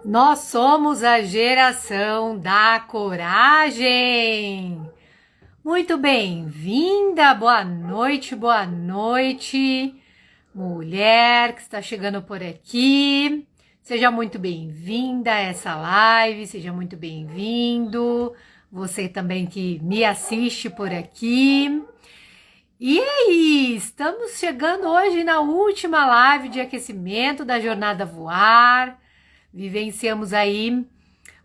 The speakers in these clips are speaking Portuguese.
Nós somos a geração da coragem. Muito bem-vinda, boa noite, mulher que está chegando por aqui. Seja muito bem-vinda a essa live, seja muito bem-vindo. Você também que me assiste por aqui. E aí, estamos chegando hoje na última live de aquecimento da Jornada Voar. Vivenciamos aí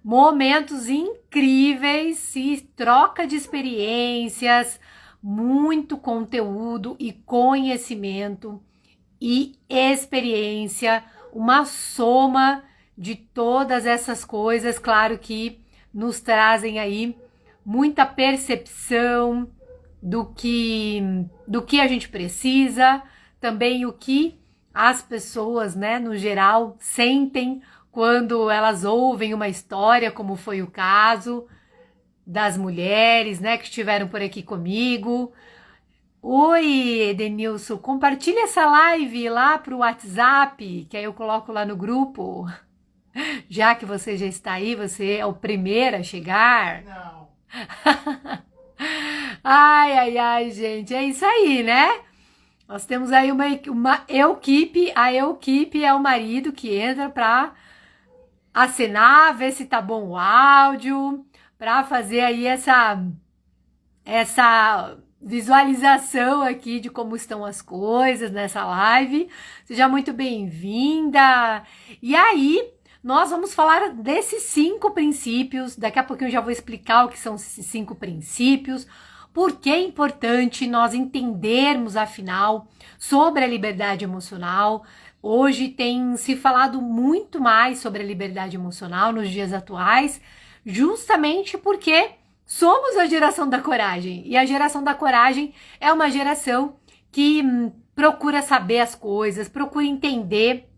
momentos incríveis e troca de experiências, muito conteúdo e conhecimento e experiência, uma soma de todas essas coisas, claro que nos trazem aí muita percepção do que a gente precisa, também o que as pessoas, né, no geral, sentem quando elas ouvem uma história, como foi o caso das mulheres, né, que estiveram por aqui comigo. Oi, Edenilson, compartilha essa live lá pro WhatsApp, que aí eu coloco lá no grupo. Já que você já está aí, você é o primeiro a chegar. Não. Ai, gente, é isso aí, né? Nós temos aí uma equipe, a equipe é o marido que entra para acenar, ver se tá bom o áudio, para fazer aí essa visualização aqui de como estão as coisas nessa live. Seja muito bem-vinda. E aí, nós vamos falar desses 5 princípios. Daqui a pouquinho eu já vou explicar o que são esses 5 princípios. Por que é importante nós entendermos, afinal, sobre a liberdade emocional. Hoje tem se falado muito mais sobre a liberdade emocional nos dias atuais, justamente porque somos a geração da coragem. E a geração da coragem é uma geração que procura saber as coisas, procura entender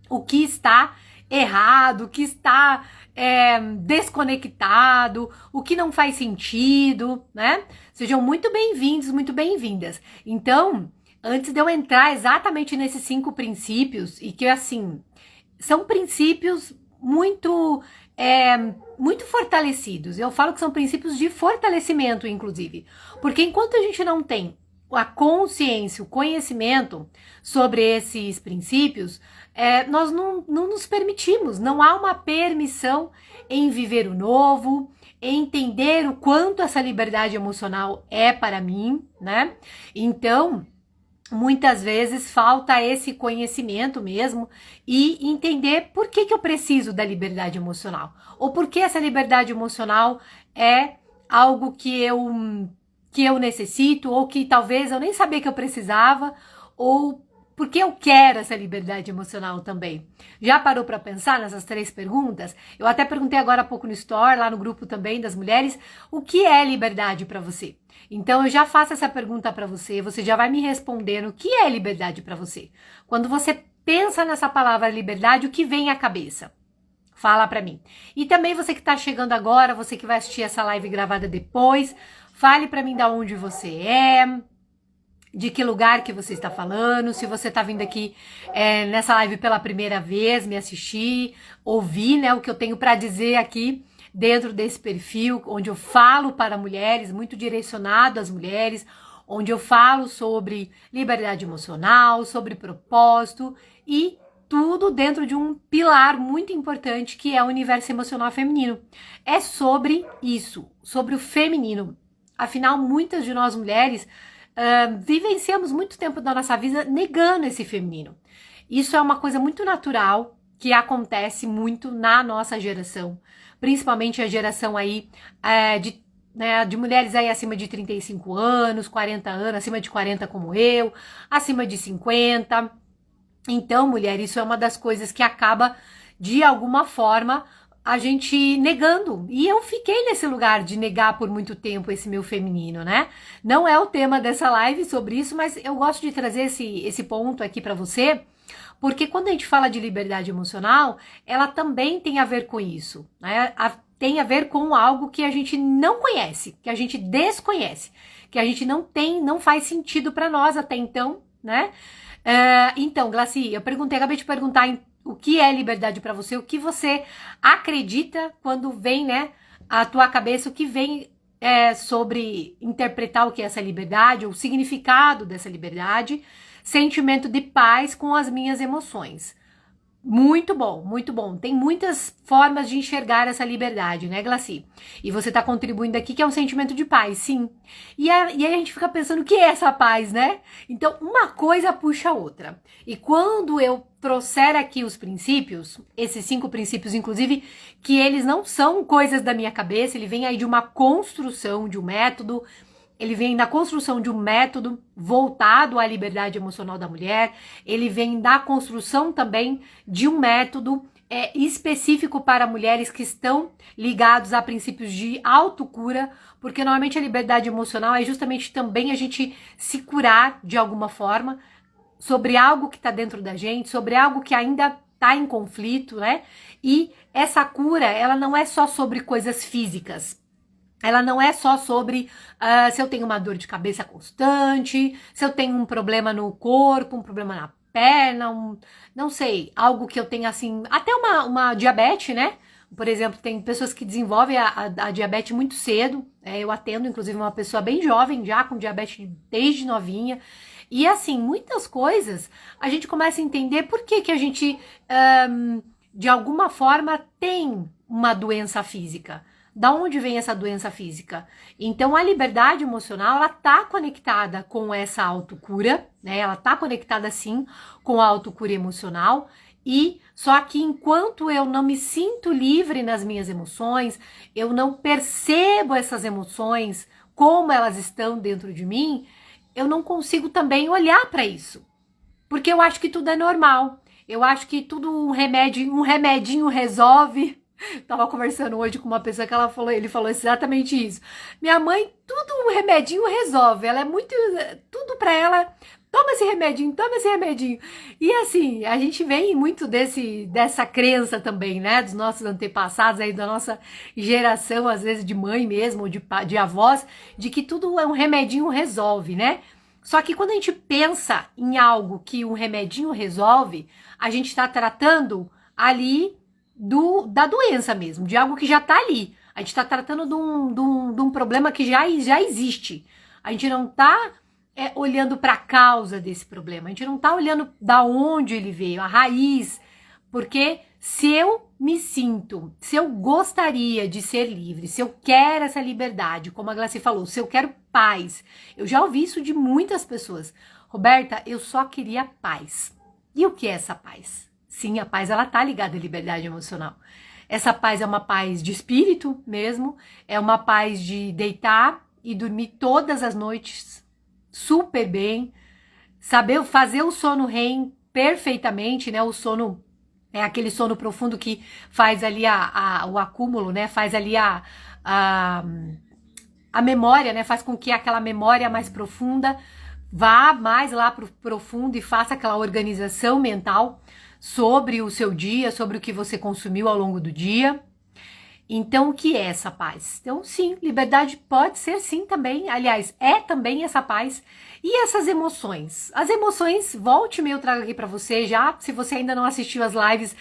o que está errado, o que está desconectado, o que não faz sentido, né? Sejam muito bem-vindos, muito bem-vindas. Então, antes de eu entrar exatamente nesses 5 princípios, e que, assim, são princípios muito fortalecidos. Eu falo que são princípios de fortalecimento, inclusive. Porque enquanto a gente não tem a consciência, o conhecimento sobre esses princípios, nós não nos permitimos, não há uma permissão em viver o novo, em entender o quanto essa liberdade emocional é para mim, né? Então, muitas vezes falta esse conhecimento mesmo e entender por que eu preciso da liberdade emocional, ou por que essa liberdade emocional é algo que eu necessito, ou que talvez eu nem sabia que eu precisava, ou porque eu quero essa liberdade emocional também. Já parou para pensar nessas 3 perguntas? Eu até perguntei agora há pouco no Store, lá no grupo também das mulheres, o que é liberdade para você? Então eu já faço essa pergunta para você, você já vai me respondendo o que é liberdade para você. Quando você pensa nessa palavra liberdade, o que vem à cabeça? Fala para mim. E também você que está chegando agora, você que vai assistir essa live gravada depois, fale para mim de onde você é, de que lugar que você está falando, se você está vindo aqui nessa live pela primeira vez, me assistir, ouvir, né, o que eu tenho para dizer aqui dentro desse perfil, onde eu falo para mulheres, muito direcionado às mulheres, onde eu falo sobre liberdade emocional, sobre propósito e tudo dentro de um pilar muito importante que é o universo emocional feminino. É sobre isso, sobre o feminino. Afinal, muitas de nós mulheres vivenciamos muito tempo da nossa vida negando esse feminino. Isso é uma coisa muito natural que acontece muito na nossa geração, principalmente a geração aí de mulheres aí acima de 35 anos, 40 anos, acima de 40 como eu, acima de 50. Então, mulher, isso é uma das coisas que acaba, de alguma forma, a gente negando. E eu fiquei nesse lugar de negar por muito tempo esse meu feminino, né? Não é o tema dessa live sobre isso, mas eu gosto de trazer esse ponto aqui para você, porque quando a gente fala de liberdade emocional, ela também tem a ver com isso, né? Tem a ver com algo que a gente não conhece, que a gente desconhece, que a gente não faz sentido para nós até então, né? Então, Glaci, acabei de perguntar o que é liberdade para você, o que você acredita quando vem, né, à tua cabeça, o que vem sobre interpretar o que é essa liberdade, o significado dessa liberdade, sentimento de paz com as minhas emoções. Muito bom, muito bom. Tem muitas formas de enxergar essa liberdade, né, Glaci? E você tá contribuindo aqui que é um sentimento de paz, sim. E aí a gente fica pensando o que é essa paz, né? Então, uma coisa puxa a outra. E quando eu trouxer aqui os princípios, esses 5 princípios, inclusive, que eles não são coisas da minha cabeça, ele vem aí de uma construção, de um método, ele vem da construção de um método voltado à liberdade emocional da mulher, ele vem da construção também de um método específico para mulheres que estão ligados a princípios de autocura, porque normalmente a liberdade emocional é justamente também a gente se curar de alguma forma sobre algo que está dentro da gente, sobre algo que ainda está em conflito, né? E essa cura, ela não é só sobre coisas físicas. Ela não é só sobre se eu tenho uma dor de cabeça constante, se eu tenho um problema no corpo, um problema na perna, não sei, algo que eu tenha assim, até uma diabetes, né? Por exemplo, tem pessoas que desenvolvem a diabetes muito cedo, eu atendo inclusive uma pessoa bem jovem, já com diabetes desde novinha, e assim, muitas coisas a gente começa a entender por que a gente, de alguma forma, tem uma doença física. Da onde vem essa doença física? Então, a liberdade emocional, ela tá conectada com essa autocura, né? Ela tá conectada, sim, com a autocura emocional. E só que enquanto eu não me sinto livre nas minhas emoções, eu não percebo essas emoções como elas estão dentro de mim, eu não consigo também olhar para isso. Porque eu acho que tudo é normal. Eu acho que tudo um remedinho resolve. Tava conversando hoje com uma pessoa que ele falou exatamente isso. Minha mãe, tudo um remedinho resolve. Ela é muito, tudo pra ela, toma esse remedinho. E assim, a gente vem muito dessa crença também, né, dos nossos antepassados aí, da nossa geração, às vezes de mãe mesmo, ou de avós, de que tudo é um remedinho resolve, né? Só que quando a gente pensa em algo que um remedinho resolve, a gente tá tratando ali da doença mesmo, de algo que já tá ali. A gente tá tratando de um problema que já existe. A gente não tá olhando para a causa desse problema. A gente não tá olhando da onde ele veio, a raiz. Porque se eu me sinto, se eu gostaria de ser livre, se eu quero essa liberdade, como a Glaci falou, se eu quero paz, eu já ouvi isso de muitas pessoas. Roberta, eu só queria paz. E o que é essa paz? Sim, a paz, ela tá ligada à liberdade emocional. Essa paz é uma paz de espírito mesmo, é uma paz de deitar e dormir todas as noites super bem, saber fazer o sono REM perfeitamente, né? O sono é aquele sono profundo que faz ali o acúmulo, né? Faz ali a memória, né? Faz com que aquela memória mais profunda vá mais lá pro profundo e faça aquela organização mental sobre o seu dia, sobre o que você consumiu ao longo do dia. Então, o que é essa paz? Então, sim, liberdade pode ser sim também, aliás, é também essa paz. E essas emoções? As emoções, volte e meia eu trago aqui para você já, se você ainda não assistiu as lives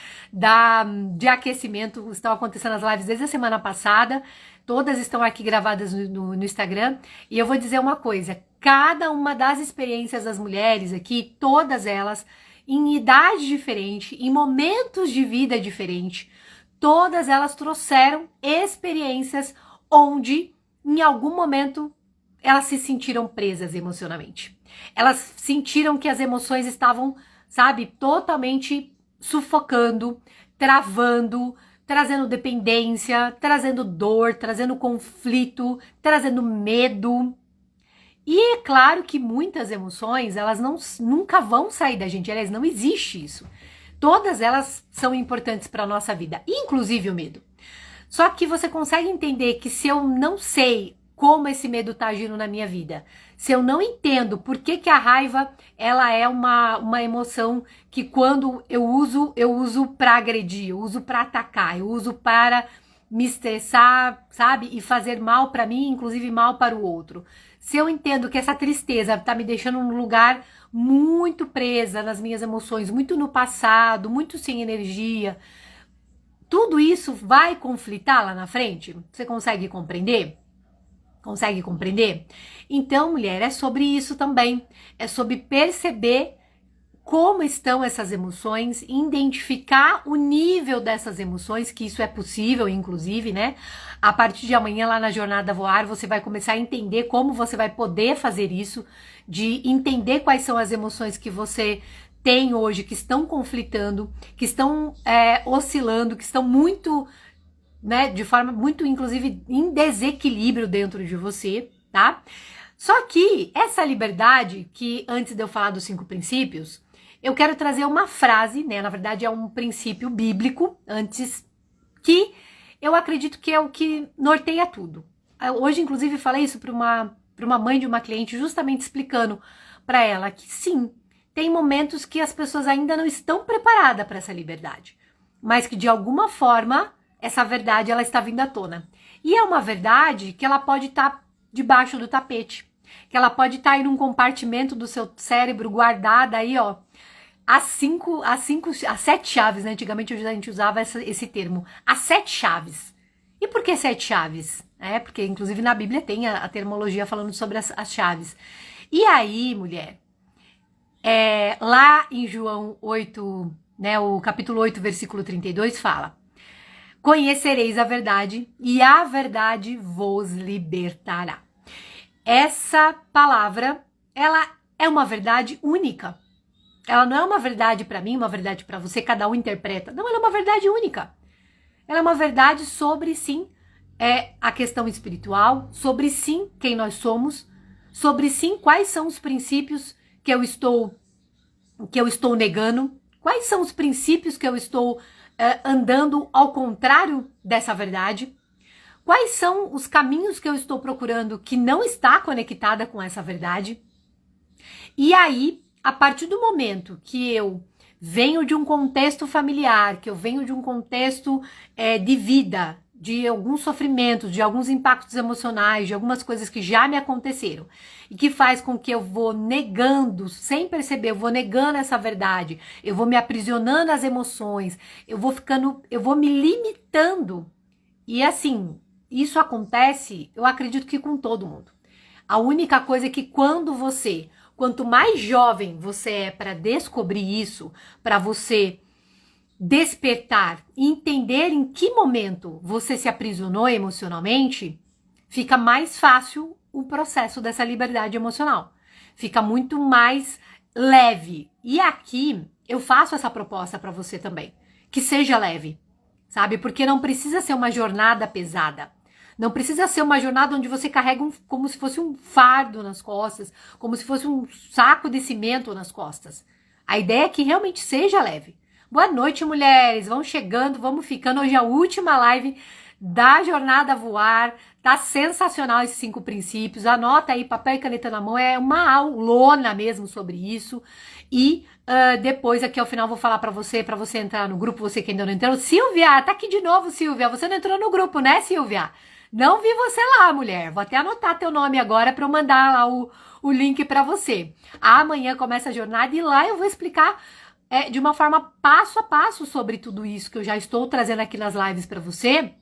de aquecimento, estão acontecendo as lives desde a semana passada, todas estão aqui gravadas no Instagram, e eu vou dizer uma coisa, cada uma das experiências das mulheres aqui, todas elas, em idade diferente, em momentos de vida diferente, todas elas trouxeram experiências onde, em algum momento, elas se sentiram presas emocionalmente. Elas sentiram que as emoções estavam, sabe, totalmente sufocando, travando, trazendo dependência, trazendo dor, trazendo conflito, trazendo medo. E é claro que muitas emoções, elas nunca vão sair da gente, aliás, não existe isso. Todas elas são importantes para a nossa vida, inclusive o medo. Só que você consegue entender que se eu não sei como esse medo está agindo na minha vida, se eu não entendo por que a raiva ela é uma emoção que quando eu uso para agredir, eu uso para atacar, eu uso para me estressar, sabe? E fazer mal para mim, inclusive mal para o outro. Se eu entendo que essa tristeza está me deixando num lugar muito presa nas minhas emoções, muito no passado, muito sem energia, tudo isso vai conflitar lá na frente? Você consegue compreender? Consegue compreender? Então, mulher, é sobre isso também. É sobre perceber como estão essas emoções, identificar o nível dessas emoções, que isso é possível, inclusive, né? A partir de amanhã, lá na Jornada Voar, você vai começar a entender como você vai poder fazer isso, de entender quais são as emoções que você tem hoje, que estão conflitando, que estão oscilando, que estão muito, né, de forma muito, inclusive, em desequilíbrio dentro de você, tá? Só que essa liberdade, que antes de eu falar dos 5 princípios, eu quero trazer uma frase, né? Na verdade, é um princípio bíblico, antes, que eu acredito que é o que norteia tudo. Hoje, inclusive, falei isso para uma mãe de uma cliente, justamente explicando para ela que sim, tem momentos que as pessoas ainda não estão preparadas para essa liberdade, mas que de alguma forma essa verdade ela está vindo à tona. E é uma verdade que ela pode estar debaixo do tapete, que ela pode estar em um compartimento do seu cérebro guardada aí, ó, as 7 chaves, né? Antigamente a gente usava esse termo, as 7 chaves. E por que 7 chaves? Porque inclusive na Bíblia tem a termologia falando sobre as chaves. E aí, mulher, lá em João 8, né, o capítulo 8, versículo 32 fala: conhecereis a verdade e a verdade vos libertará. Essa palavra, ela é uma verdade única. Ela não é uma verdade para mim, uma verdade para você, cada um interpreta. Não, ela é uma verdade única. Ela é uma verdade sobre, sim, a questão espiritual, sobre, sim, quem nós somos, sobre, sim, quais são os princípios que eu estou negando, quais são os princípios que eu estou andando ao contrário dessa verdade, quais são os caminhos que eu estou procurando que não está conectada com essa verdade. E aí, a partir do momento que eu venho de um contexto familiar, que eu venho de um contexto de vida, de alguns sofrimentos, de alguns impactos emocionais, de algumas coisas que já me aconteceram, e que faz com que eu vou negando, sem perceber, eu vou negando essa verdade, eu vou me aprisionando às emoções, eu vou me limitando. E assim, isso acontece, eu acredito que com todo mundo. A única coisa é que quanto mais jovem você é para descobrir isso, para você despertar e entender em que momento você se aprisionou emocionalmente, fica mais fácil o processo dessa liberdade emocional. Fica muito mais leve. E aqui eu faço essa proposta para você também, que seja leve, sabe? Porque não precisa ser uma jornada pesada. Não precisa ser uma jornada onde você carrega como se fosse um fardo nas costas, como se fosse um saco de cimento nas costas. A ideia é que realmente seja leve. Boa noite, mulheres. Vamos chegando, vamos ficando. Hoje é a última live da Jornada Voar. Tá sensacional esses 5 princípios. Anota aí, papel e caneta na mão. É uma aulona mesmo sobre isso. E depois aqui ao final vou falar pra você entrar no grupo, você que ainda não entrou. Silvia, tá aqui de novo, Silvia. Você não entrou no grupo, né, Silvia? Não vi você lá, mulher. Vou até anotar teu nome agora para eu mandar lá o link para você. Amanhã começa a jornada e lá eu vou explicar de uma forma passo a passo sobre tudo isso que eu já estou trazendo aqui nas lives para você.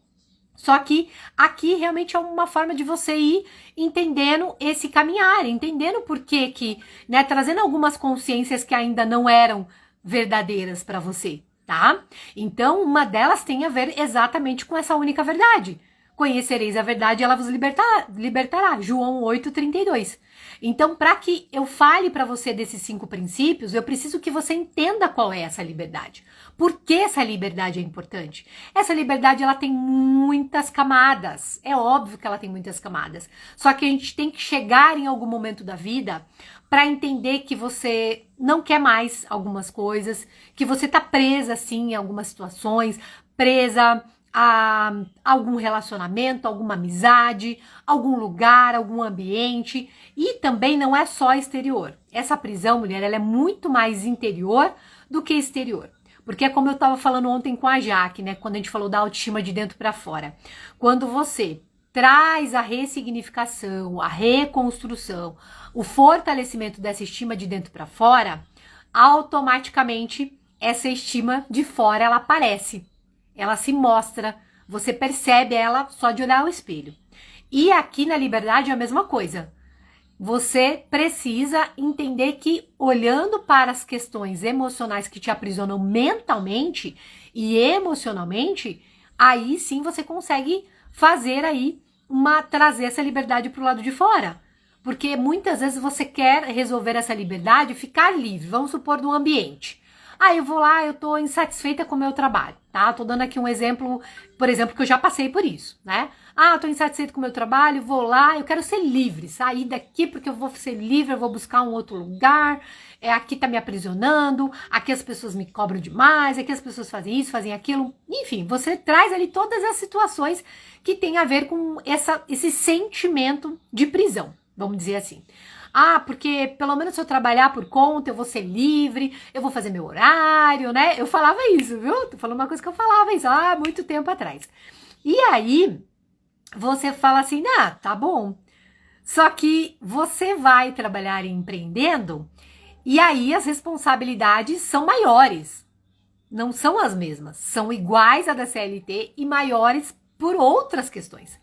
Só que aqui realmente é uma forma de você ir entendendo esse caminhar, entendendo por que, né, trazendo algumas consciências que ainda não eram verdadeiras para você, tá? Então, uma delas tem a ver exatamente com essa única verdade. Conhecereis a verdade e ela vos libertará. João 8:32. Então, para que eu fale para você desses 5 princípios, eu preciso que você entenda qual é essa liberdade. Por que essa liberdade é importante? Essa liberdade, ela tem muitas camadas. É óbvio que ela tem muitas camadas. Só que a gente tem que chegar em algum momento da vida para entender que você não quer mais algumas coisas, que você tá presa, sim, em algumas situações, presa a algum relacionamento, alguma amizade, algum lugar, algum ambiente, e também não é só exterior. Essa prisão, mulher, ela é muito mais interior do que exterior. Porque é como eu estava falando ontem com a Jaque, né, quando a gente falou da autoestima de dentro para fora. Quando você traz a ressignificação, a reconstrução, o fortalecimento dessa estima de dentro para fora, automaticamente essa estima de fora ela aparece, ela se mostra, você percebe ela só de olhar ao espelho. E aqui na liberdade é a mesma coisa. Você precisa entender que olhando para as questões emocionais que te aprisionam mentalmente e emocionalmente, aí sim você consegue fazer aí trazer essa liberdade para o lado de fora. Porque muitas vezes você quer resolver essa liberdade, ficar livre, vamos supor, do ambiente. Eu vou lá, eu tô insatisfeita com o meu trabalho, tá? Tô dando aqui um exemplo, por exemplo, que eu já passei por isso, né? Eu tô insatisfeita com o meu trabalho, vou lá, eu quero ser livre, sair daqui porque eu vou ser livre, eu vou buscar um outro lugar, aqui tá me aprisionando, aqui as pessoas me cobram demais, aqui as pessoas fazem isso, fazem aquilo, enfim, você traz ali todas as situações que tem a ver com esse sentimento de prisão, vamos dizer assim. Porque pelo menos se eu trabalhar por conta, eu vou ser livre, eu vou fazer meu horário, né? Eu falava isso, viu? Tô falando uma coisa que eu falava isso há muito tempo atrás. E aí, você fala assim, tá bom. Só que você vai trabalhar empreendendo e aí as responsabilidades são maiores. Não são as mesmas, são iguais à da CLT e maiores por outras questões.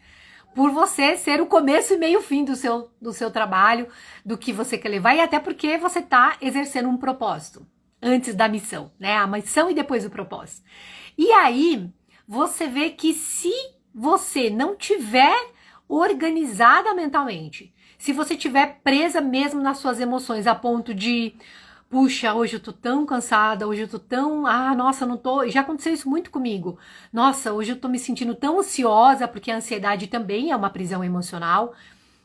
Por você ser o começo e meio fim do seu trabalho, do que você quer levar, e até porque você está exercendo um propósito, antes da missão, né? A missão e depois o propósito. E aí, você vê que se você não tiver organizada mentalmente, se você tiver presa mesmo nas suas emoções, a ponto de... Puxa, hoje eu tô tão cansada, hoje eu tô tão... nossa, não tô... Já aconteceu isso muito comigo. Nossa, hoje eu tô me sentindo tão ansiosa, porque a ansiedade também é uma prisão emocional.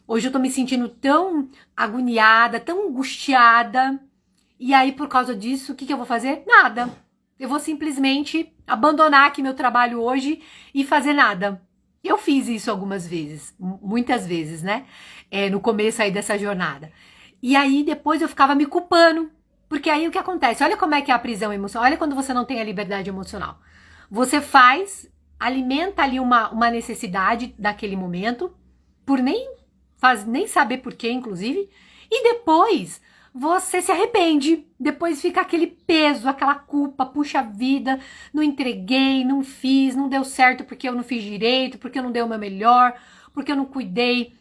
Hoje eu tô me sentindo tão agoniada, tão angustiada. E aí, por causa disso, o que eu vou fazer? Nada. Eu vou simplesmente abandonar aqui meu trabalho hoje e fazer nada. Eu fiz isso algumas vezes, muitas vezes, né? No começo aí dessa jornada. E aí, depois eu ficava me culpando. Porque aí o que acontece? Olha como é que é a prisão emocional. Olha quando você não tem a liberdade emocional. Você alimenta ali uma necessidade daquele momento, por nem saber por quê, inclusive, e depois você se arrepende. Depois fica aquele peso, aquela culpa, puxa vida, não entreguei, não fiz, não deu certo porque eu não fiz direito, porque eu não dei o meu melhor, porque eu não cuidei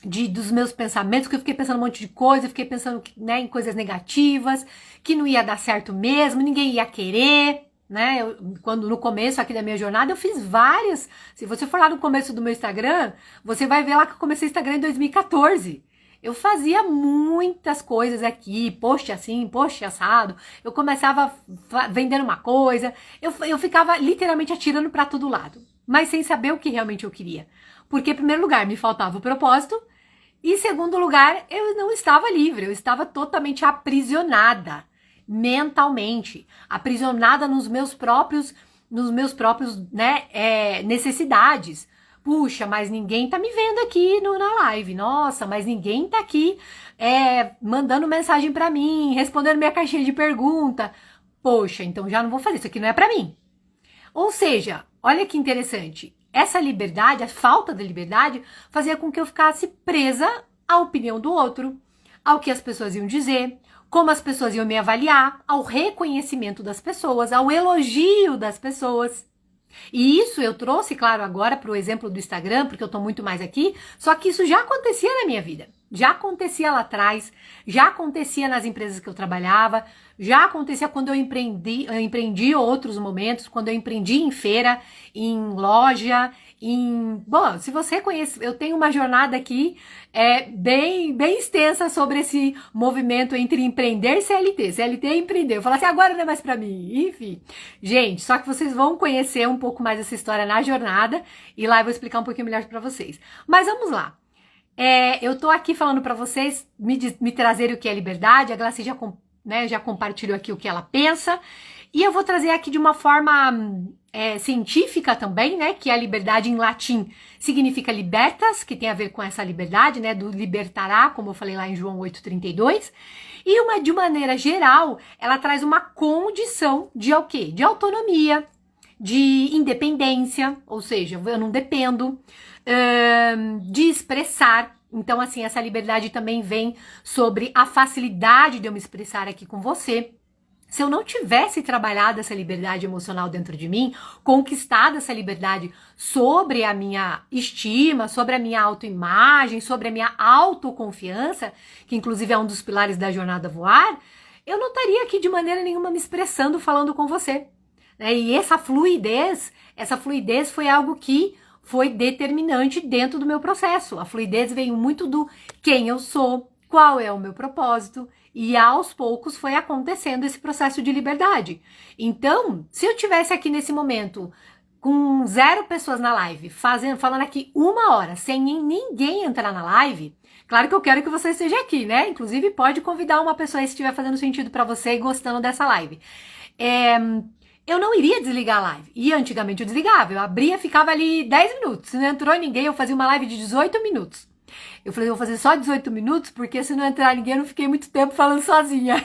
dos meus pensamentos, que eu fiquei pensando um monte de coisa, eu fiquei pensando, né, em coisas negativas, que não ia dar certo mesmo, ninguém ia querer, né? Quando no começo aqui da minha jornada eu fiz várias. Se você for lá no começo do meu Instagram, você vai ver lá que eu comecei o Instagram em 2014. Eu fazia muitas coisas aqui, post assim, post assado. Eu começava vendendo uma coisa, eu ficava literalmente atirando para todo lado, mas sem saber o que realmente eu queria. Porque, em primeiro lugar, me faltava o propósito. E, em segundo lugar, eu não estava livre. Eu estava totalmente aprisionada mentalmente. Aprisionada nos meus próprios, né, necessidades. Puxa, mas ninguém tá me vendo aqui na live. Nossa, mas ninguém tá aqui mandando mensagem pra mim, respondendo minha caixinha de pergunta. Poxa, então já não vou fazer. Isso aqui não é pra mim. Ou seja, olha que interessante. Essa liberdade, a falta de liberdade, fazia com que eu ficasse presa à opinião do outro, ao que as pessoas iam dizer, como as pessoas iam me avaliar, ao reconhecimento das pessoas, ao elogio das pessoas. E isso eu trouxe, claro, agora para o exemplo do Instagram, porque eu tô muito mais aqui, só que isso já acontecia na minha vida. Já acontecia lá atrás, já acontecia nas empresas que eu trabalhava, já acontecia quando eu empreendi outros momentos, quando eu empreendi em feira, em loja, Bom, se você conhece, eu tenho uma jornada aqui bem extensa sobre esse movimento entre empreender e CLT. CLT é empreender. Eu falo assim, agora não é mais pra mim. Enfim, gente, só que vocês vão conhecer um pouco mais essa história na jornada e lá eu vou explicar um pouquinho melhor pra vocês. Mas vamos lá. Eu tô aqui falando pra vocês me trazerem o que é liberdade. A Glaci já compartilhou aqui o que ela pensa. E eu vou trazer aqui de uma forma científica também, né? Que a liberdade em latim significa libertas, que tem a ver com essa liberdade, né? Do libertará, como eu falei lá em João 8,32. E de maneira geral, ela traz uma condição de o quê? De autonomia, de independência, ou seja, eu não dependo de expressar. Então, assim, essa liberdade também vem sobre a facilidade de eu me expressar aqui com você. Se eu não tivesse trabalhado essa liberdade emocional dentro de mim, conquistado essa liberdade sobre a minha estima, sobre a minha autoimagem, sobre a minha autoconfiança, que inclusive é um dos pilares da jornada voar, eu não estaria aqui de maneira nenhuma me expressando, falando com você. E essa fluidez foi algo que foi determinante dentro do meu processo. A fluidez veio muito do quem eu sou, qual é o meu propósito, e aos poucos foi acontecendo esse processo de liberdade. Então, se eu tivesse aqui nesse momento com 0 pessoas na live, falando aqui 1 hora, sem ninguém entrar na live, claro que eu quero que você esteja aqui, né? Inclusive, pode convidar uma pessoa aí se estiver fazendo sentido para você e gostando dessa live. Eu não iria desligar a live. E antigamente eu desligava, eu abria, ficava ali 10 minutos. Se não entrou ninguém, eu fazia uma live de 18 minutos. Eu falei, eu vou fazer só 18 minutos, porque se não entrar ninguém, eu não fiquei muito tempo falando sozinha.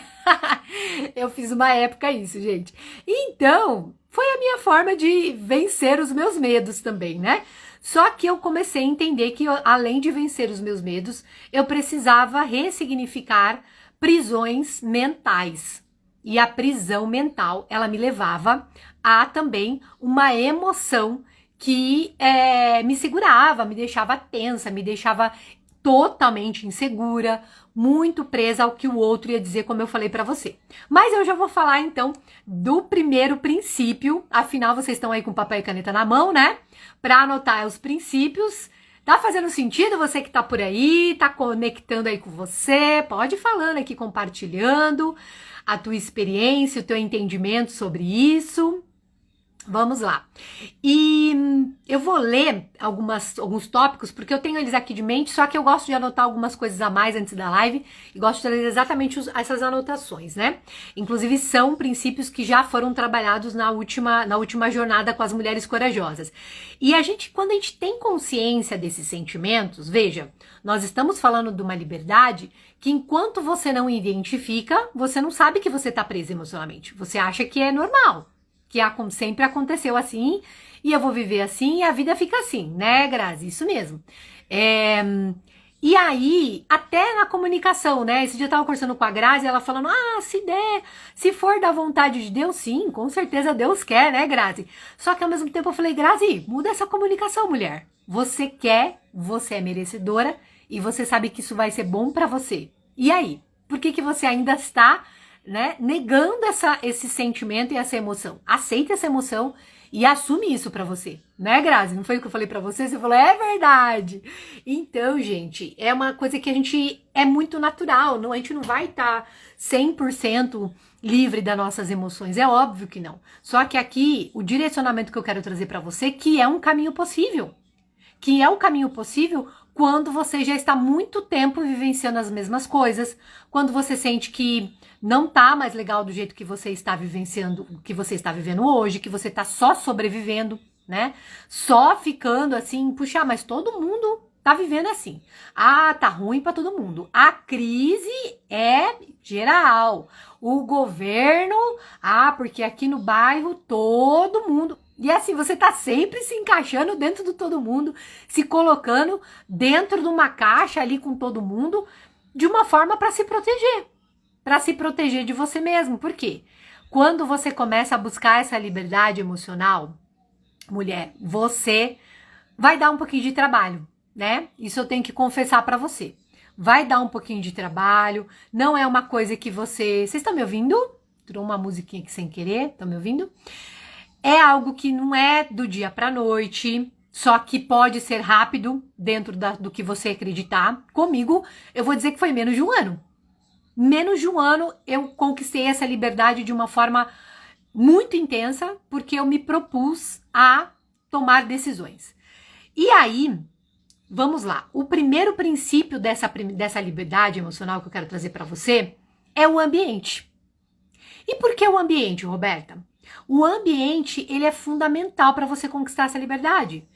Eu fiz uma época isso, gente. Então, foi a minha forma de vencer os meus medos também, né? Só que eu comecei a entender que, além de vencer os meus medos, eu precisava ressignificar prisões mentais. E a prisão mental, ela me levava a também uma emoção que me segurava, me deixava tensa, me deixava totalmente insegura, muito presa ao que o outro ia dizer, como eu falei pra você. Mas eu já vou falar então do primeiro princípio, afinal vocês estão aí com papel e caneta na mão, né? Pra anotar os princípios. Tá fazendo sentido você que tá por aí, tá conectando aí com você? Pode ir falando aqui, compartilhando a tua experiência, o teu entendimento sobre isso. Vamos lá. E eu vou ler alguns tópicos, porque eu tenho eles aqui de mente, só que eu gosto de anotar algumas coisas a mais antes da live, e gosto de trazer exatamente essas anotações, né? Inclusive são princípios que já foram trabalhados na última jornada com as mulheres corajosas. E quando a gente tem consciência desses sentimentos, veja, nós estamos falando de uma liberdade que enquanto você não identifica, você não sabe que você está preso emocionalmente. Você acha que é normal. Que sempre aconteceu assim, e eu vou viver assim, e a vida fica assim, né, Grazi? Isso mesmo. E aí, até na comunicação, né? Esse dia eu tava conversando com a Grazi, ela falando, se for da vontade de Deus, sim, com certeza Deus quer, né, Grazi? Só que ao mesmo tempo eu falei, Grazi, muda essa comunicação, mulher. Você quer, você é merecedora, e você sabe que isso vai ser bom pra você. E aí? Por que você ainda está... né, negando esse sentimento e essa emoção? Aceita essa emoção e assume isso pra você, né, Grazi? Não foi o que eu falei pra você? Você falou, é verdade. Então, gente, é uma coisa que é muito natural, a gente não vai estar 100% livre das nossas emoções, é óbvio que não. Só que aqui, o direcionamento que eu quero trazer pra você, que é um caminho possível. Que é o caminho possível quando você já está muito tempo vivenciando as mesmas coisas, quando você sente que não tá mais legal do jeito que você está vivenciando, que você está vivendo hoje, que você tá só sobrevivendo, né? Só ficando assim, puxa, mas todo mundo tá vivendo assim. Tá ruim para todo mundo. A crise é geral. O governo, porque aqui no bairro todo mundo... E assim, você tá sempre se encaixando dentro do todo mundo, se colocando dentro de uma caixa ali com todo mundo, de uma forma para se proteger de você mesmo. Por quê? Quando você começa a buscar essa liberdade emocional, mulher, você vai dar um pouquinho de trabalho, né? Isso eu tenho que confessar para você. Vai dar um pouquinho de trabalho, não é uma coisa que Vocês estão me ouvindo? Tirou uma musiquinha aqui sem querer, estão me ouvindo? É algo que não é do dia pra noite, só que pode ser rápido dentro do que você acreditar. Comigo, eu vou dizer que foi menos de um ano. Menos de um ano eu conquistei essa liberdade de uma forma muito intensa, porque eu me propus a tomar decisões. E aí, vamos lá. O primeiro princípio dessa liberdade emocional que eu quero trazer para você é o ambiente. E por que o ambiente, Roberta? O ambiente, ele é fundamental para você conquistar essa liberdade.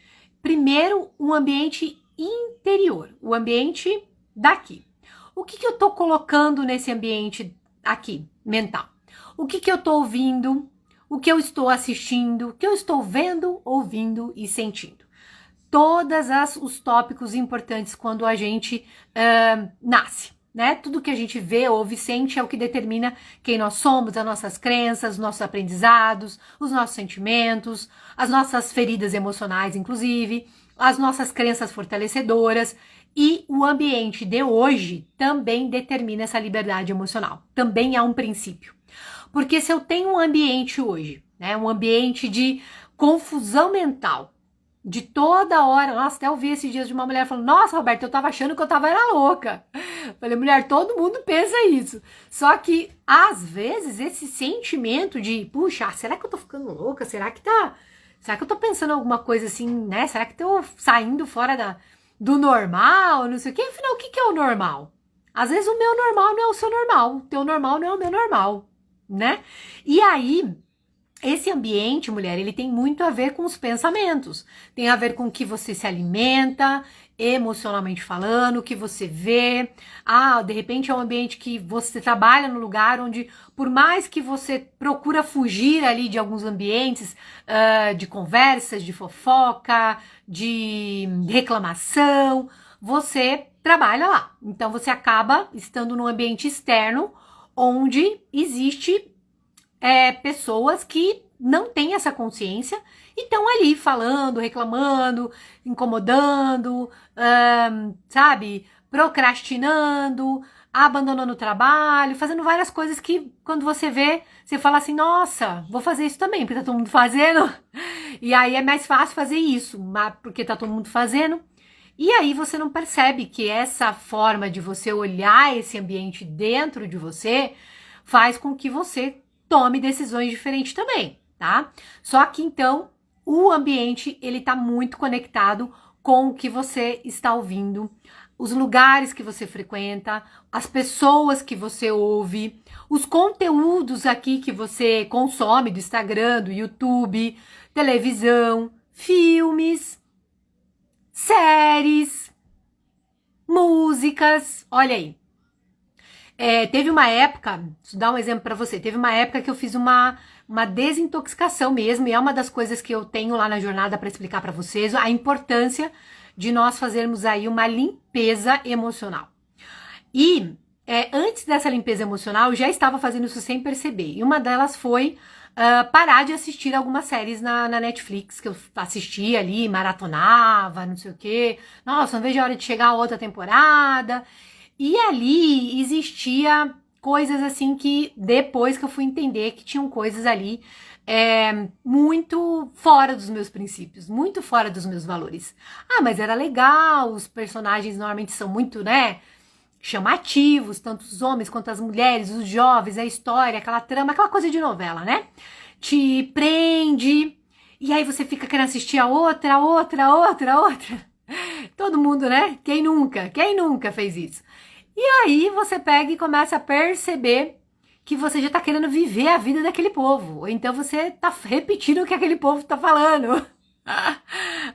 Primeiro, um ambiente interior, o ambiente daqui. O que eu tô colocando nesse ambiente aqui, mental? O que eu tô ouvindo? O que eu estou assistindo? O que eu estou vendo, ouvindo e sentindo? todos os tópicos importantes quando a gente nasce, né? Tudo que a gente vê, ouve, sente é o que determina quem nós somos, as nossas crenças, os nossos aprendizados, os nossos sentimentos, as nossas feridas emocionais, inclusive, as nossas crenças fortalecedoras. E o ambiente de hoje também determina essa liberdade emocional. Também é um princípio. Porque se eu tenho um ambiente hoje, né, um ambiente de confusão mental, de toda hora, nossa, até ouvi esses dias de uma mulher falando, nossa, Roberto, eu tava achando que eu tava era louca. Falei, mulher, todo mundo pensa isso. Só que, às vezes, esse sentimento de, puxa, será que eu tô ficando louca? Será que eu tô pensando alguma coisa assim, né? Será que tô saindo fora do normal, não sei o quê? Afinal, o que é o normal? Às vezes o meu normal não é o seu normal, o teu normal não é o meu normal, né? E aí, esse ambiente, mulher, ele tem muito a ver com os pensamentos. Tem a ver com o que você se alimenta, emocionalmente falando, o que você vê. De repente é um ambiente que você trabalha no lugar onde, por mais que você procura fugir ali de alguns ambientes, de conversas, de fofoca, de reclamação, você trabalha lá. Então você acaba estando num ambiente externo onde existe pessoas que não têm essa consciência e estão ali falando, reclamando, incomodando, sabe, procrastinando, abandonando o trabalho, fazendo várias coisas que quando você vê, você fala assim, nossa, vou fazer isso também, porque tá todo mundo fazendo, e aí é mais fácil fazer isso, porque tá todo mundo fazendo. E aí você não percebe que essa forma de você olhar esse ambiente dentro de você faz com que você tome decisões diferentes também, tá? Só que então o ambiente ele tá muito conectado com o que você está ouvindo, os lugares que você frequenta, as pessoas que você ouve, os conteúdos aqui que você consome do Instagram, do YouTube, televisão, filmes, séries, músicas, olha aí. Teve uma época, deixa eu dar um exemplo pra você, teve uma época que eu fiz uma desintoxicação mesmo, e é uma das coisas que eu tenho lá na jornada para explicar pra vocês, a importância de nós fazermos aí uma limpeza emocional. E antes dessa limpeza emocional, eu já estava fazendo isso sem perceber, e uma delas foi parar de assistir algumas séries na Netflix, que eu assistia ali, maratonava, não sei o quê, nossa, não vejo a hora de chegar a outra temporada. E ali existia coisas assim que depois que eu fui entender que tinham coisas ali muito fora dos meus princípios, muito fora dos meus valores. Mas era legal, os personagens normalmente são muito, né, chamativos, tanto os homens quanto as mulheres, os jovens, a história, aquela trama, aquela coisa de novela, né? Te prende, e aí você fica querendo assistir a outra. Todo mundo, né? Quem nunca fez isso? E aí você pega e começa a perceber que você já tá querendo viver a vida daquele povo. Ou então você tá repetindo o que aquele povo tá falando.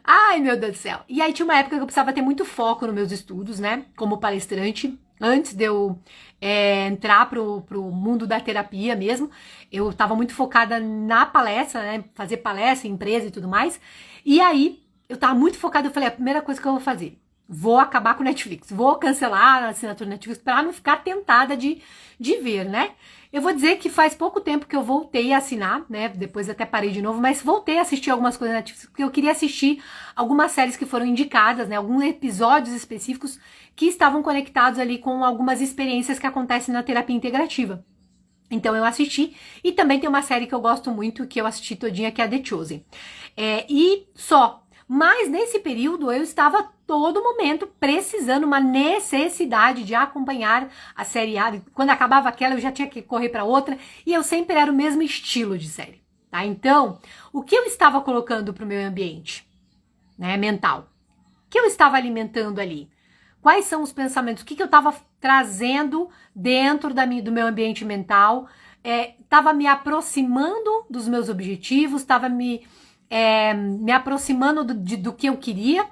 Ai, meu Deus do céu. E aí tinha uma época que eu precisava ter muito foco nos meus estudos, né? Como palestrante. Antes de eu entrar pro mundo da terapia mesmo. Eu tava muito focada na palestra, né? Fazer palestra, empresa e tudo mais. E aí eu tava muito focada, eu falei, a primeira coisa que eu vou fazer, vou acabar com o Netflix, vou cancelar a assinatura Netflix para não ficar tentada de ver, né? Eu vou dizer que faz pouco tempo que eu voltei a assinar, né? Depois até parei de novo, mas voltei a assistir algumas coisas na Netflix, porque eu queria assistir algumas séries que foram indicadas, né? Alguns episódios específicos que estavam conectados ali com algumas experiências que acontecem na terapia integrativa. Então eu assisti, e também tem uma série que eu gosto muito, que eu assisti todinha, que é a The Chosen. Mas nesse período eu estava todo momento precisando, uma necessidade de acompanhar a série A. Quando acabava aquela eu já tinha que correr para outra, e eu sempre era o mesmo estilo de série, tá? Então, o que eu estava colocando para o meu ambiente, né, mental? O que eu estava alimentando ali? Quais são os pensamentos? O que eu estava trazendo dentro do meu ambiente mental? Estava me aproximando dos meus objetivos? Estava me aproximando do que eu queria,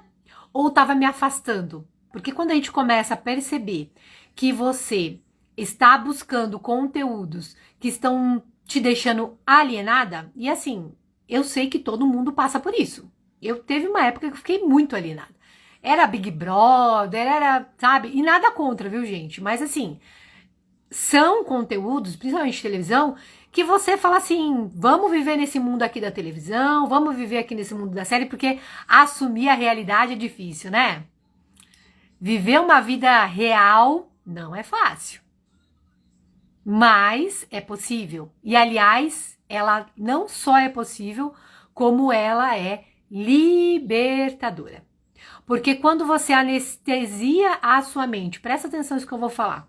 ou estava me afastando? Porque quando a gente começa a perceber que você está buscando conteúdos que estão te deixando alienada, e assim, eu sei que todo mundo passa por isso, Eu teve uma época que eu fiquei muito alienada. Era Big Brother, era, sabe? E nada contra, viu, gente? Mas assim, são conteúdos, principalmente televisão, que você fala assim, vamos viver nesse mundo aqui da televisão, vamos viver aqui nesse mundo da série, porque assumir a realidade é difícil, né? Viver uma vida real não é fácil. Mas é possível. E, aliás, ela não só é possível, como ela é libertadora. Porque quando você anestesia a sua mente, presta atenção nisso que eu vou falar.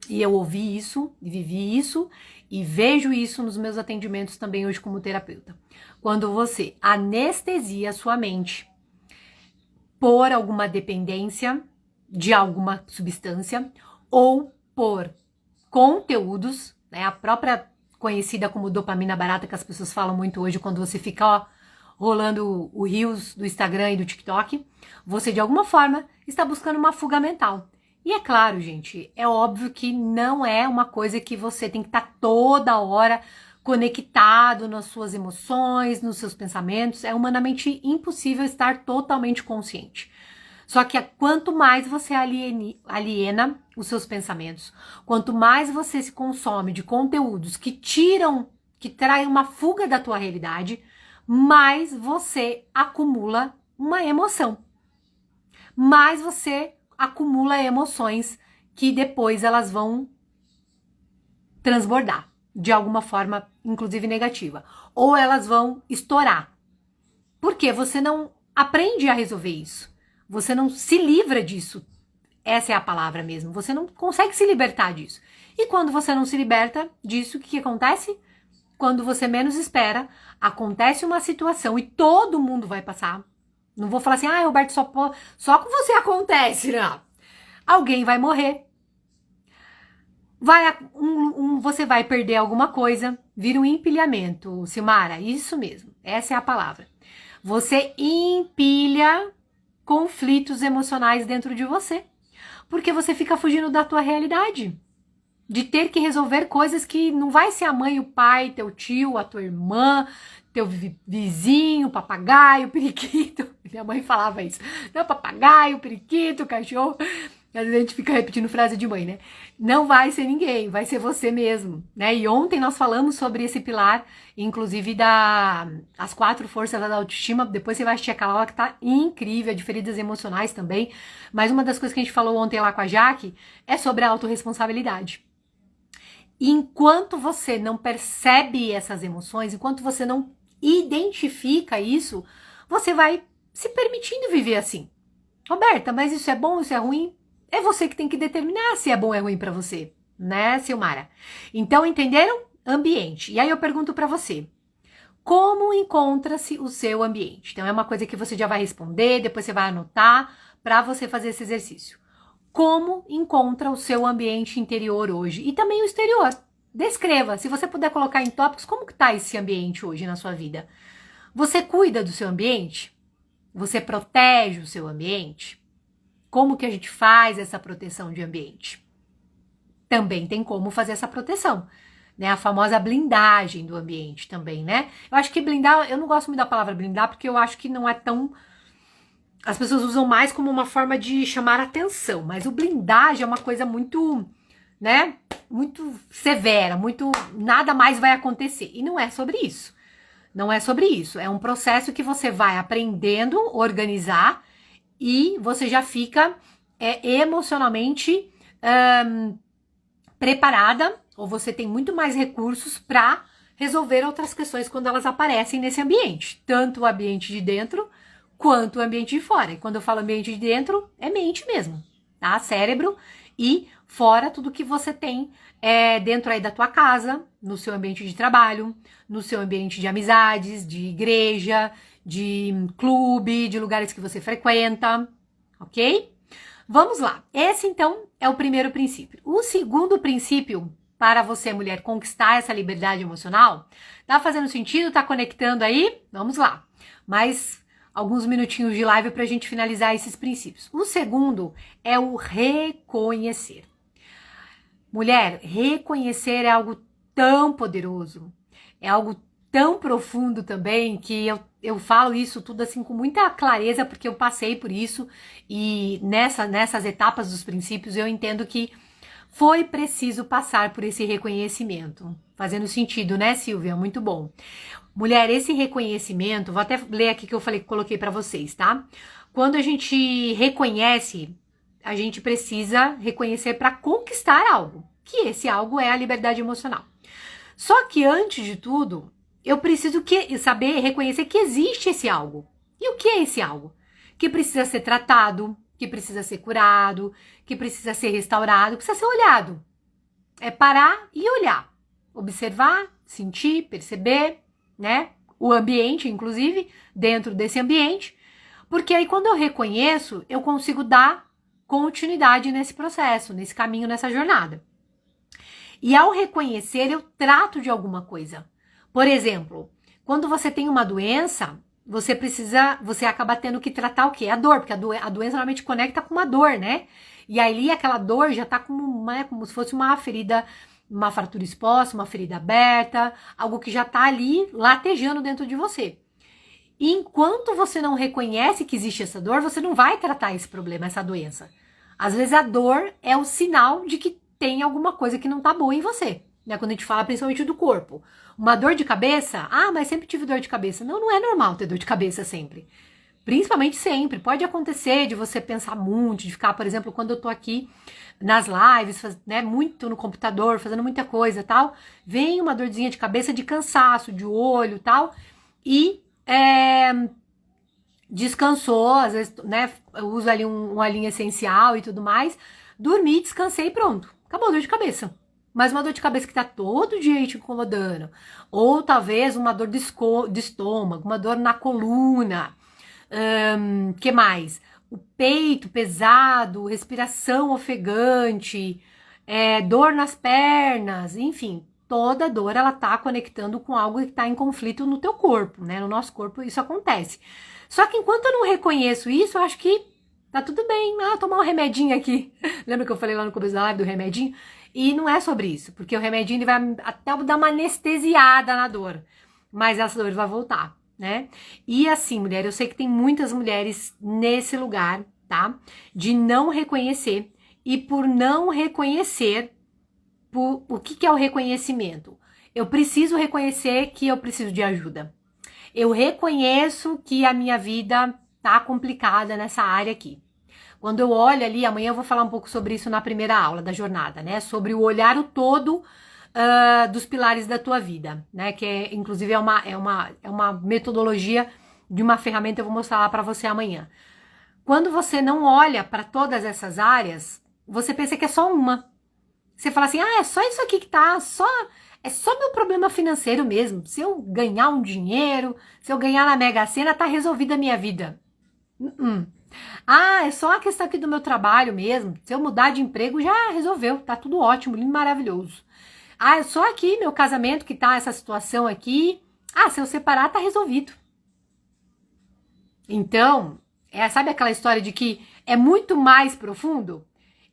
E eu ouvi isso, e vivi isso, e vejo isso nos meus atendimentos também hoje como terapeuta. Quando você anestesia a sua mente por alguma dependência de alguma substância ou por conteúdos, né, a própria conhecida como dopamina barata que as pessoas falam muito hoje quando você fica, ó, rolando o Reels do Instagram e do TikTok, você de alguma forma está buscando uma fuga mental. E é claro, gente, é óbvio que não é uma coisa que você tem que estar toda hora conectado nas suas emoções, nos seus pensamentos. É humanamente impossível estar totalmente consciente. Só que quanto mais você aliena os seus pensamentos, quanto mais você se consome de conteúdos que tiram, que traem uma fuga da tua realidade, mais você acumula uma emoção. Mais você acumula emoções que depois elas vão transbordar de alguma forma, inclusive negativa. Ou elas vão estourar. Porque você não aprende a resolver isso. Você não se livra disso. Essa é a palavra mesmo. Você não consegue se libertar disso. E quando você não se liberta disso, o que acontece? Quando você menos espera, acontece uma situação e todo mundo vai passar. Não vou falar assim, ah, Roberto, só com você acontece, não. Alguém vai morrer. Você vai perder alguma coisa. Vira um empilhamento, Silmara. Isso mesmo. Essa é a palavra. Você empilha conflitos emocionais dentro de você. Porque você fica fugindo da tua realidade. De ter que resolver coisas que não vai ser a mãe, o pai, teu tio, a tua irmã, teu vizinho, papagaio, periquito. Minha mãe falava isso. Não, papagaio, periquito, cachorro. Às vezes a gente fica repetindo frase de mãe, né? Não vai ser ninguém, vai ser você mesmo, né? E ontem nós falamos sobre esse pilar, inclusive as 4 forças da autoestima. Depois você vai assistir aquela aula que tá incrível, de feridas emocionais também. Mas uma das coisas que a gente falou ontem lá com a Jaque é sobre a autorresponsabilidade. E enquanto você não percebe essas emoções, enquanto você não identifica isso, você vai se permitindo viver assim. Roberta, mas isso é bom, isso é ruim? É você que tem que determinar se é bom ou é ruim pra você, né, Silmara? Então, entenderam? Ambiente. E aí eu pergunto pra você, como encontra-se o seu ambiente? Então, é uma coisa que você já vai responder, depois você vai anotar pra você fazer esse exercício. Como encontra o seu ambiente interior hoje? E também o exterior. Descreva, se você puder colocar em tópicos, como que tá esse ambiente hoje na sua vida? Você cuida do seu ambiente? Você protege o seu ambiente? Como que a gente faz essa proteção de ambiente? Também tem como fazer essa proteção, né? A famosa blindagem do ambiente também, né? Eu acho que blindar, eu não gosto muito da palavra blindar, porque eu acho que não é tão... As pessoas usam mais como uma forma de chamar atenção, mas o blindagem é uma coisa muito, né? Muito severa, muito... Nada mais vai acontecer. E não é sobre isso. Não é sobre isso. É um processo que você vai aprendendo a organizar e você já fica emocionalmente preparada, ou você tem muito mais recursos para resolver outras questões quando elas aparecem nesse ambiente. Tanto o ambiente de dentro, quanto o ambiente de fora. E quando eu falo ambiente de dentro, é mente mesmo, tá? Cérebro e fora tudo que você tem dentro aí da tua casa, no seu ambiente de trabalho, no seu ambiente de amizades, de igreja, de clube, de lugares que você frequenta, ok? Vamos lá. Esse, então, é o primeiro princípio. O segundo princípio para você, mulher, conquistar essa liberdade emocional, tá fazendo sentido? Tá conectando aí? Vamos lá. Mais alguns minutinhos de live pra gente finalizar esses princípios. O segundo é o reconhecer. Mulher, reconhecer é algo tão poderoso, é algo tão profundo também que eu falo isso tudo assim com muita clareza, porque eu passei por isso e nessas etapas dos princípios eu entendo que foi preciso passar por esse reconhecimento. Fazendo sentido, né, Silvia? Muito bom. Mulher, esse reconhecimento, vou até ler aqui que eu falei, coloquei para vocês, tá? Quando a gente reconhece, a gente precisa reconhecer para conquistar algo, que esse algo é a liberdade emocional. Só que antes de tudo, eu preciso saber reconhecer que existe esse algo. E o que é esse algo? Que precisa ser tratado, que precisa ser curado, que precisa ser restaurado, precisa ser olhado. É parar e olhar. Observar, sentir, perceber, né? O ambiente, inclusive, dentro desse ambiente. Porque aí quando eu reconheço, eu consigo dar continuidade nesse processo, nesse caminho, nessa jornada. E ao reconhecer, eu trato de alguma coisa. Por exemplo, quando você tem uma doença, você acaba tendo que tratar o quê? A dor, porque a doença normalmente conecta com uma dor, né? E aí aquela dor já tá como se fosse uma ferida, uma fratura exposta, uma ferida aberta, algo que já tá ali latejando dentro de você. E enquanto você não reconhece que existe essa dor, você não vai tratar esse problema, essa doença. Às vezes a dor é o sinal de que tem alguma coisa que não tá boa em você, né? Quando a gente fala principalmente do corpo. Uma dor de cabeça, mas sempre tive dor de cabeça. Não é normal ter dor de cabeça sempre. Principalmente sempre. Pode acontecer de você pensar muito, de ficar, por exemplo, quando eu tô aqui nas lives, né, muito no computador, fazendo muita coisa e tal, vem uma dorzinha de cabeça, de cansaço, de olho e tal, e descansou, às vezes, né, eu uso ali um olhinho essencial e tudo mais, dormi, descansei e pronto. Acabou a dor de cabeça. Mas uma dor de cabeça que tá todo dia te incomodando. Ou talvez uma dor de estômago, uma dor na coluna. Que mais? O peito pesado, respiração ofegante, dor nas pernas, enfim. Toda dor, ela tá conectando com algo que tá em conflito no teu corpo, né? No nosso corpo isso acontece. Só que enquanto eu não reconheço isso, eu acho que tá tudo bem. Tomar um remedinho aqui. Lembra que eu falei lá no começo da live do remedinho? E não é sobre isso, porque o remedinho ele vai até dar uma anestesiada na dor, mas essa dor vai voltar, né? E assim, mulher, eu sei que tem muitas mulheres nesse lugar, tá? De não reconhecer, e por não reconhecer, o que é o reconhecimento? Eu preciso reconhecer que eu preciso de ajuda. Eu reconheço que a minha vida tá complicada nessa área aqui. Quando eu olho ali, amanhã eu vou falar um pouco sobre isso na primeira aula da jornada, né? Sobre o olhar o todo dos pilares da tua vida, né? Que inclusive é uma metodologia de uma ferramenta, eu vou mostrar lá para você amanhã. Quando você não olha para todas essas áreas, você pensa que é só uma. Você fala assim, é só isso aqui que tá, é só meu problema financeiro mesmo. Se eu ganhar um dinheiro, se eu ganhar na Mega Sena, tá resolvida a minha vida. É só a questão aqui do meu trabalho mesmo. Se eu mudar de emprego, já resolveu. Tá tudo ótimo, lindo, maravilhoso. É só aqui meu casamento que tá essa situação aqui. Se eu separar, tá resolvido. Então, sabe aquela história de que é muito mais profundo?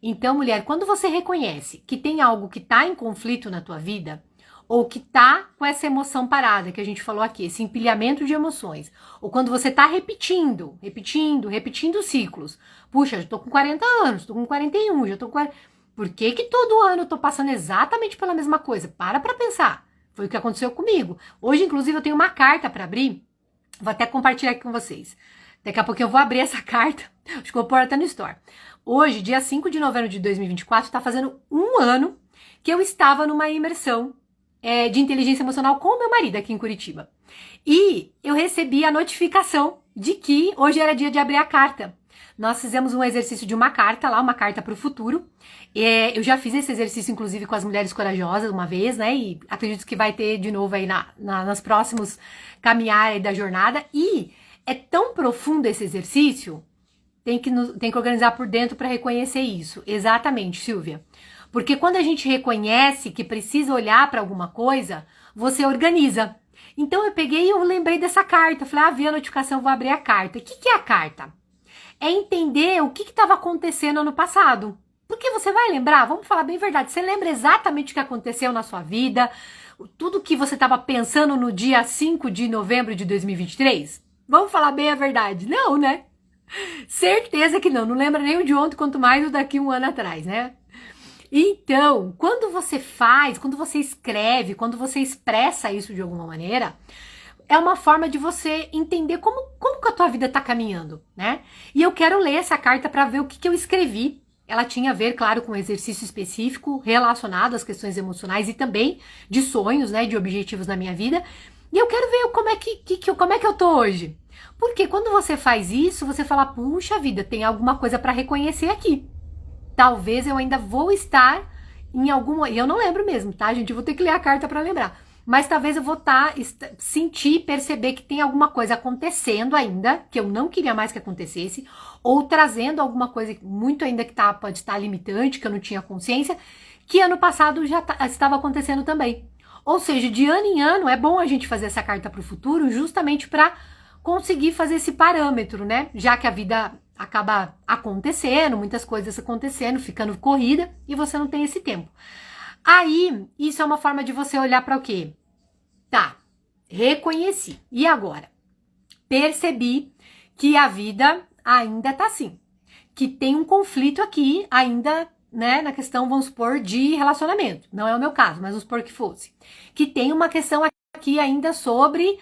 Então, mulher, quando você reconhece que tem algo que tá em conflito na tua vida, ou que tá com essa emoção parada que a gente falou aqui, esse empilhamento de emoções, ou quando você tá repetindo ciclos. Puxa, já tô com 40 anos, tô com 41, já tô com 40... Por que todo ano eu tô passando exatamente pela mesma coisa? Para pra pensar. Foi o que aconteceu comigo. Hoje, inclusive, eu tenho uma carta para abrir. Vou até compartilhar aqui com vocês. Daqui a pouco eu vou abrir essa carta. Acho que vou pôr até no store. Hoje, dia 5 de novembro de 2024, tá fazendo um ano que eu estava numa imersão de inteligência emocional com o meu marido aqui em Curitiba. E eu recebi a notificação de que hoje era dia de abrir a carta. Nós fizemos um exercício de uma carta lá, uma carta para o futuro. Eu já fiz esse exercício, inclusive, com as mulheres corajosas uma vez, né? E acredito que vai ter de novo aí nos próximos caminhar aí da jornada. E é tão profundo esse exercício, tem que organizar por dentro para reconhecer isso. Exatamente, Silvia. Porque quando a gente reconhece que precisa olhar para alguma coisa, você organiza. Então eu peguei e eu lembrei dessa carta. Falei, vi a notificação, vou abrir a carta. O que é a carta? É entender o que estava acontecendo no passado. Porque você vai lembrar, vamos falar bem a verdade, você lembra exatamente o que aconteceu na sua vida, tudo que você estava pensando no dia 5 de novembro de 2023? Vamos falar bem a verdade. Não, né? Certeza que não. Não lembra nem o de ontem, quanto mais o daqui um ano atrás, né? Então, quando você faz, quando você escreve, quando você expressa isso de alguma maneira, é uma forma de você entender como que a tua vida tá caminhando, né? E eu quero ler essa carta para ver o que eu escrevi. Ela tinha a ver, claro, com um exercício específico relacionado às questões emocionais e também de sonhos, né, de objetivos na minha vida. E eu quero ver como é que eu tô hoje. Porque quando você faz isso, você fala, puxa vida, tem alguma coisa para reconhecer aqui. Talvez eu ainda vou estar em alguma... E eu não lembro mesmo, tá, gente? Eu vou ter que ler a carta para lembrar. Mas talvez eu vou sentir, perceber que tem alguma coisa acontecendo ainda, que eu não queria mais que acontecesse, ou trazendo alguma coisa muito ainda que pode estar limitante, que eu não tinha consciência, que ano passado já estava acontecendo também. Ou seja, de ano em ano, é bom a gente fazer essa carta para o futuro, justamente para conseguir fazer esse parâmetro, né? Já que a vida acaba acontecendo, muitas coisas acontecendo, ficando corrida, e você não tem esse tempo. Aí, isso é uma forma de você olhar para o quê? Tá, reconheci. E agora? Percebi que a vida ainda tá assim. Que tem um conflito aqui ainda, né, na questão, vamos supor, de relacionamento. Não é o meu caso, mas vamos supor que fosse. Que tem uma questão aqui ainda sobre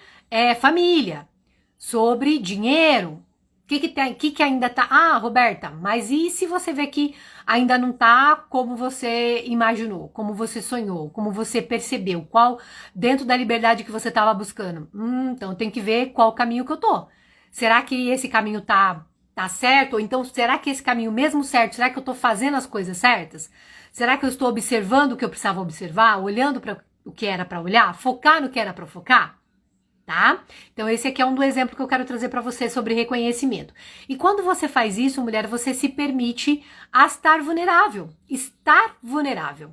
família, sobre dinheiro. O que ainda tá? Ah, Roberta, mas e se você vê que ainda não tá como você imaginou, como você sonhou, como você percebeu, qual, dentro da liberdade que você estava buscando? Então tem que ver qual caminho que eu tô. Será que esse caminho tá certo? Ou então, será que esse caminho mesmo certo, será que eu tô fazendo as coisas certas? Será que eu estou observando o que eu precisava observar, olhando para o que era para olhar, focar no que era para focar? Tá? Então esse aqui é um do exemplo que eu quero trazer para você sobre reconhecimento. E quando você faz isso, mulher, você se permite a estar vulnerável. Estar vulnerável.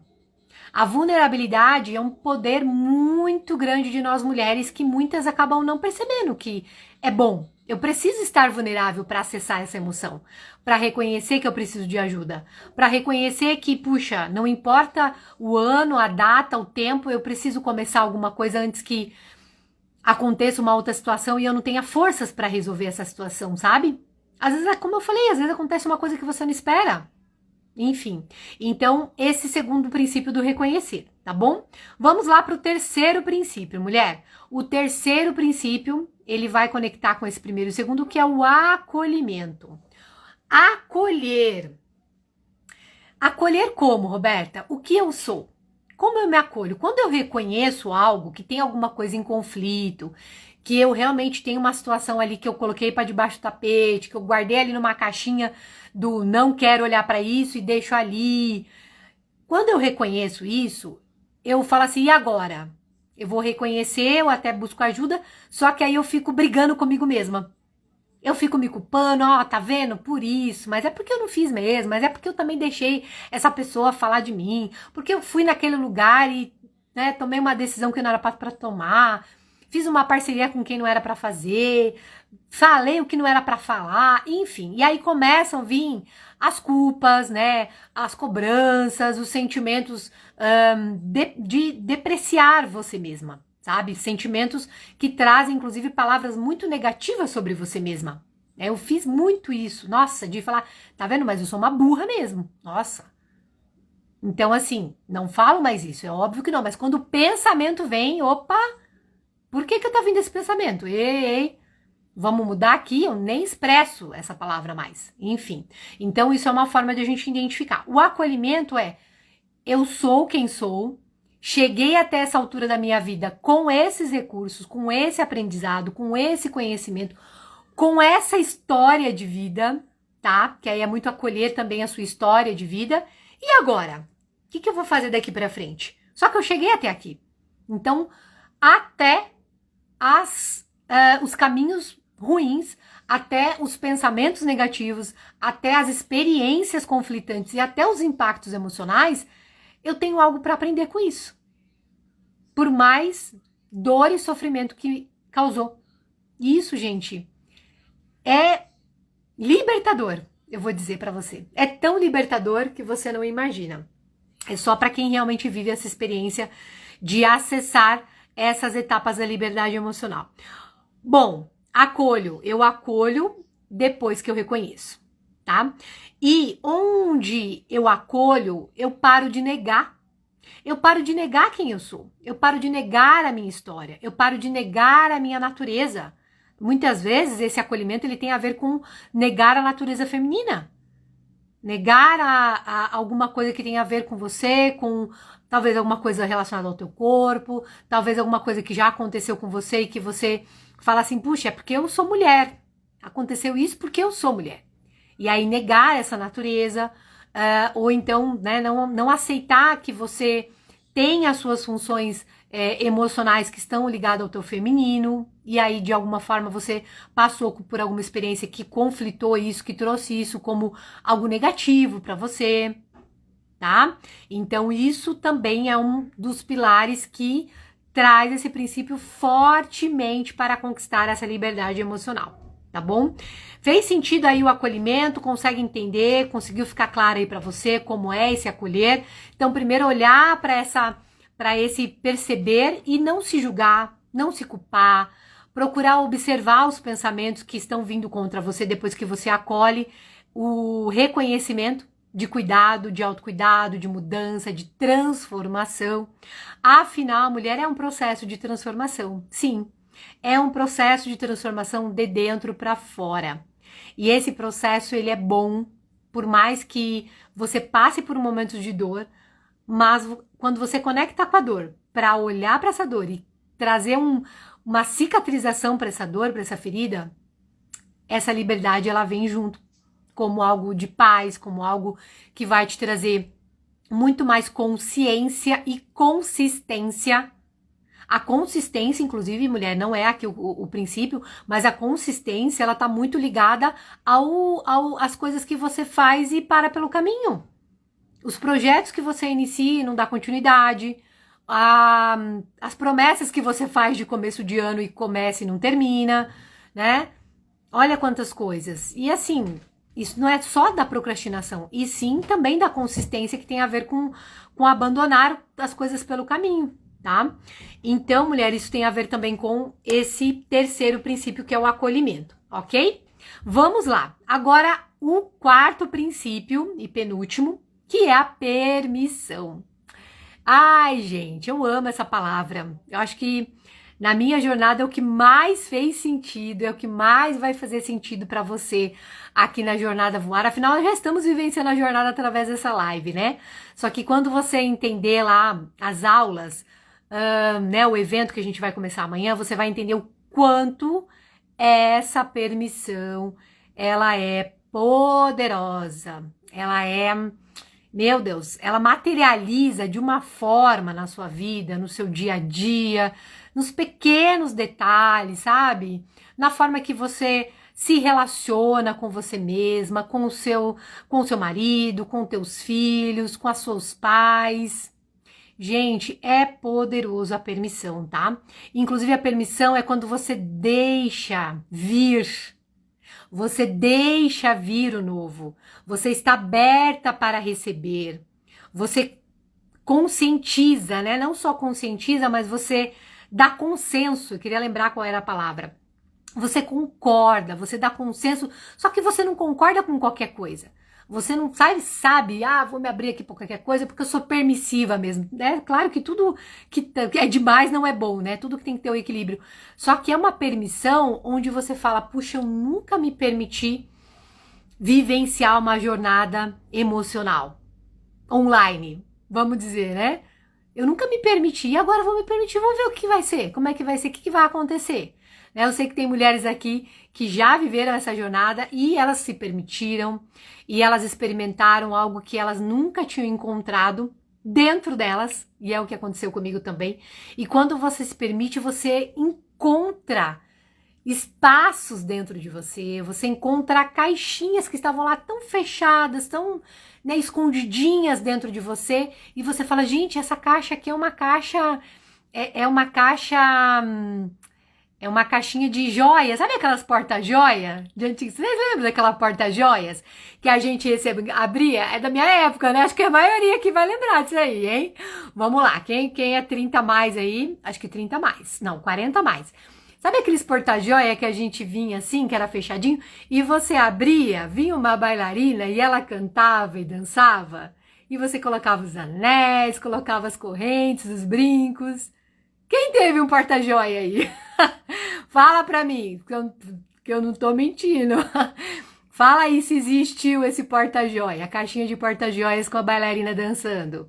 A vulnerabilidade é um poder muito grande de nós mulheres que muitas acabam não percebendo que é bom. Eu preciso estar vulnerável para acessar essa emoção, para reconhecer que eu preciso de ajuda, para reconhecer que, puxa, não importa o ano, a data, o tempo, eu preciso começar alguma coisa antes que aconteça uma outra situação e eu não tenha forças para resolver essa situação, sabe? Às vezes, como eu falei, às vezes acontece uma coisa que você não espera. Enfim, então esse segundo princípio do reconhecer, tá bom? Vamos lá para o terceiro princípio, mulher. O terceiro princípio, ele vai conectar com esse primeiro e segundo, que é o acolhimento. Acolher. Acolher como, Roberta? O que eu sou? Como eu me acolho? Quando eu reconheço algo, que tem alguma coisa em conflito, que eu realmente tenho uma situação ali que eu coloquei para debaixo do tapete, que eu guardei ali numa caixinha do não quero olhar para isso e deixo ali. Quando eu reconheço isso, eu falo assim, e agora? Eu vou reconhecer, eu até busco ajuda, só que aí eu fico brigando comigo mesma. Eu fico me culpando, ó, tá vendo? Por isso, mas é porque eu não fiz mesmo, mas é porque eu também deixei essa pessoa falar de mim, porque eu fui naquele lugar e, né, tomei uma decisão que não era para tomar, fiz uma parceria com quem não era para fazer, falei o que não era para falar, enfim. E aí começam a vir as culpas, né, as cobranças, os sentimentos de depreciar você mesma. Sabe? Sentimentos que trazem, inclusive, palavras muito negativas sobre você mesma. Eu fiz muito isso. Nossa, de falar, tá vendo? Mas eu sou uma burra mesmo. Nossa. Então, assim, não falo mais isso. É óbvio que não. Mas quando o pensamento vem, opa, por que tá vindo esse pensamento? Ei, vamos mudar aqui? Eu nem expresso essa palavra mais. Enfim. Então, isso é uma forma de a gente identificar. O acolhimento é, eu sou quem sou, cheguei até essa altura da minha vida com esses recursos, com esse aprendizado, com esse conhecimento, com essa história de vida, tá? Que aí é muito acolher também a sua história de vida. E agora? O que eu vou fazer daqui pra frente? Só que eu cheguei até aqui. Então, até os caminhos ruins, até os pensamentos negativos, até as experiências conflitantes e até os impactos emocionais, eu tenho algo para aprender com isso. Por mais dor e sofrimento que causou. Isso, gente, é libertador, eu vou dizer para você. É tão libertador que você não imagina. É só para quem realmente vive essa experiência de acessar essas etapas da liberdade emocional. Bom, eu acolho depois que eu reconheço, tá? E onde eu acolho, eu paro de negar. Eu paro de negar quem eu sou. Eu paro de negar a minha história. Eu paro de negar a minha natureza. Muitas vezes esse acolhimento ele tem a ver com negar a natureza feminina. Negar alguma coisa que tem a ver com você, com talvez alguma coisa relacionada ao teu corpo, talvez alguma coisa que já aconteceu com você e que você fala assim, puxa, é porque eu sou mulher. Aconteceu isso porque eu sou mulher. E aí negar essa natureza, ou então, né, não aceitar que você tem as suas funções emocionais que estão ligadas ao teu feminino, e aí de alguma forma você passou por alguma experiência que conflitou isso, que trouxe isso como algo negativo para você, tá? Então isso também é um dos pilares que traz esse princípio fortemente para conquistar essa liberdade emocional, tá bom? Fez sentido aí o acolhimento? Consegue entender? Conseguiu ficar claro aí para você como é esse acolher? Então primeiro olhar para esse perceber e não se julgar, não se culpar, procurar observar os pensamentos que estão vindo contra você depois que você acolhe, o reconhecimento de cuidado, de autocuidado, de mudança, de transformação. Afinal, a mulher é um processo de transformação, sim, é um processo de transformação de dentro para fora. E esse processo ele é bom, por mais que você passe por momentos de dor, mas quando você conecta com a dor, para olhar para essa dor e trazer uma cicatrização para essa dor, para essa ferida, essa liberdade ela vem junto, como algo de paz, como algo que vai te trazer muito mais consciência e consistência. A consistência, inclusive, mulher, não é aqui o princípio, mas a consistência, ela tá muito ligada às coisas que você faz e para pelo caminho. Os projetos que você inicia e não dá continuidade, as promessas que você faz de começo de ano e começa e não termina, né? Olha quantas coisas. E assim, isso não é só da procrastinação, e sim também da consistência que tem a ver com abandonar as coisas pelo caminho, tá? Então, mulher, isso tem a ver também com esse terceiro princípio que é o acolhimento, ok? Vamos lá. Agora, o quarto princípio e penúltimo, que é a permissão. Ai, gente, eu amo essa palavra. Eu acho que na minha jornada é o que mais fez sentido, é o que mais vai fazer sentido para você aqui na Jornada Voar. Afinal, já estamos vivenciando a jornada através dessa live, né? Só que quando você entender lá as aulas, né, o evento que a gente vai começar amanhã, você vai entender o quanto essa permissão, ela é poderosa, ela é... Meu Deus, ela materializa de uma forma na sua vida, no seu dia a dia, nos pequenos detalhes, sabe? Na forma que você se relaciona com você mesma, com o seu marido, com teus filhos, com os seus pais. Gente, é poderoso a permissão, tá? Inclusive a permissão é quando você deixa vir. Você deixa vir o novo, você está aberta para receber, você conscientiza, né? Não só conscientiza, mas você dá consenso, eu queria lembrar qual era a palavra. Você concorda, você dá consenso, só que você não concorda com qualquer coisa. Você não sabe, vou me abrir aqui por qualquer coisa porque eu sou permissiva mesmo. É claro que tudo que é demais não é bom, né? Tudo que tem que ter o equilíbrio. Só que é uma permissão onde você fala, puxa, eu nunca me permiti vivenciar uma jornada emocional online, vamos dizer, né? Eu nunca me permiti, e agora eu vou me permitir, vamos ver o que vai ser, como é que vai ser, o que vai acontecer. Eu sei que tem mulheres aqui que já viveram essa jornada e elas se permitiram e elas experimentaram algo que elas nunca tinham encontrado dentro delas, e é o que aconteceu comigo também. E quando você se permite, você encontra espaços dentro de você, você encontra caixinhas que estavam lá tão fechadas, tão, né, escondidinhas dentro de você, e você fala, gente, essa caixa aqui é uma caixa, é uma caixa... É uma caixinha de joias. Sabe aquelas porta-joia? Vocês lembram daquela porta-joias que a gente abria? É da minha época, né? Acho que a maioria aqui vai lembrar disso aí, hein? Vamos lá. Quem é 30 mais aí? Acho que 30 mais. Não, 40 mais. Sabe aqueles porta-joia que a gente vinha assim, que era fechadinho? E você abria, vinha uma bailarina e ela cantava e dançava? E você colocava os anéis, colocava as correntes, os brincos. Quem teve um porta-joia aí? Fala pra mim, que eu não tô mentindo. Fala aí se existiu esse porta-joia, a caixinha de porta-joias com a bailarina dançando.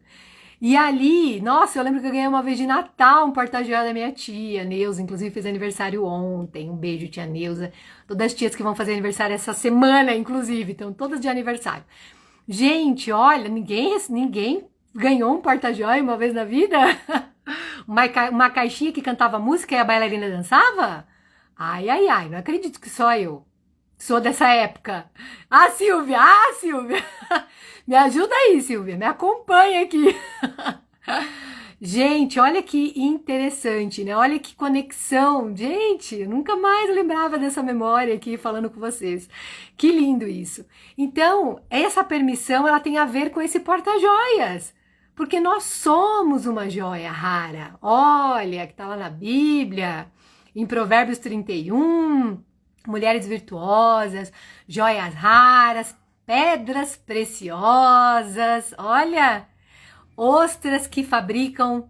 E ali, nossa, eu lembro que eu ganhei uma vez de Natal um porta-joia da minha tia, Neuza, inclusive fez aniversário ontem. Um beijo, tia Neuza. Todas as tias que vão fazer aniversário essa semana, inclusive, então todas de aniversário. Gente, olha, ninguém ganhou um porta-joia uma vez na vida? Uma caixinha que cantava música e a bailarina dançava? Ai, ai, ai, não acredito que só eu sou dessa época. Silvia, Silvia. Me ajuda aí, Silvia, me acompanha aqui. Gente, olha que interessante, né? Olha que conexão. Gente, eu nunca mais lembrava dessa memória aqui falando com vocês. Que lindo isso. Então, essa permissão, ela tem a ver com esse porta-joias. Porque nós somos uma joia rara. Olha, que tá lá na Bíblia, em Provérbios 31, mulheres virtuosas, joias raras, pedras preciosas. Olha, ostras que fabricam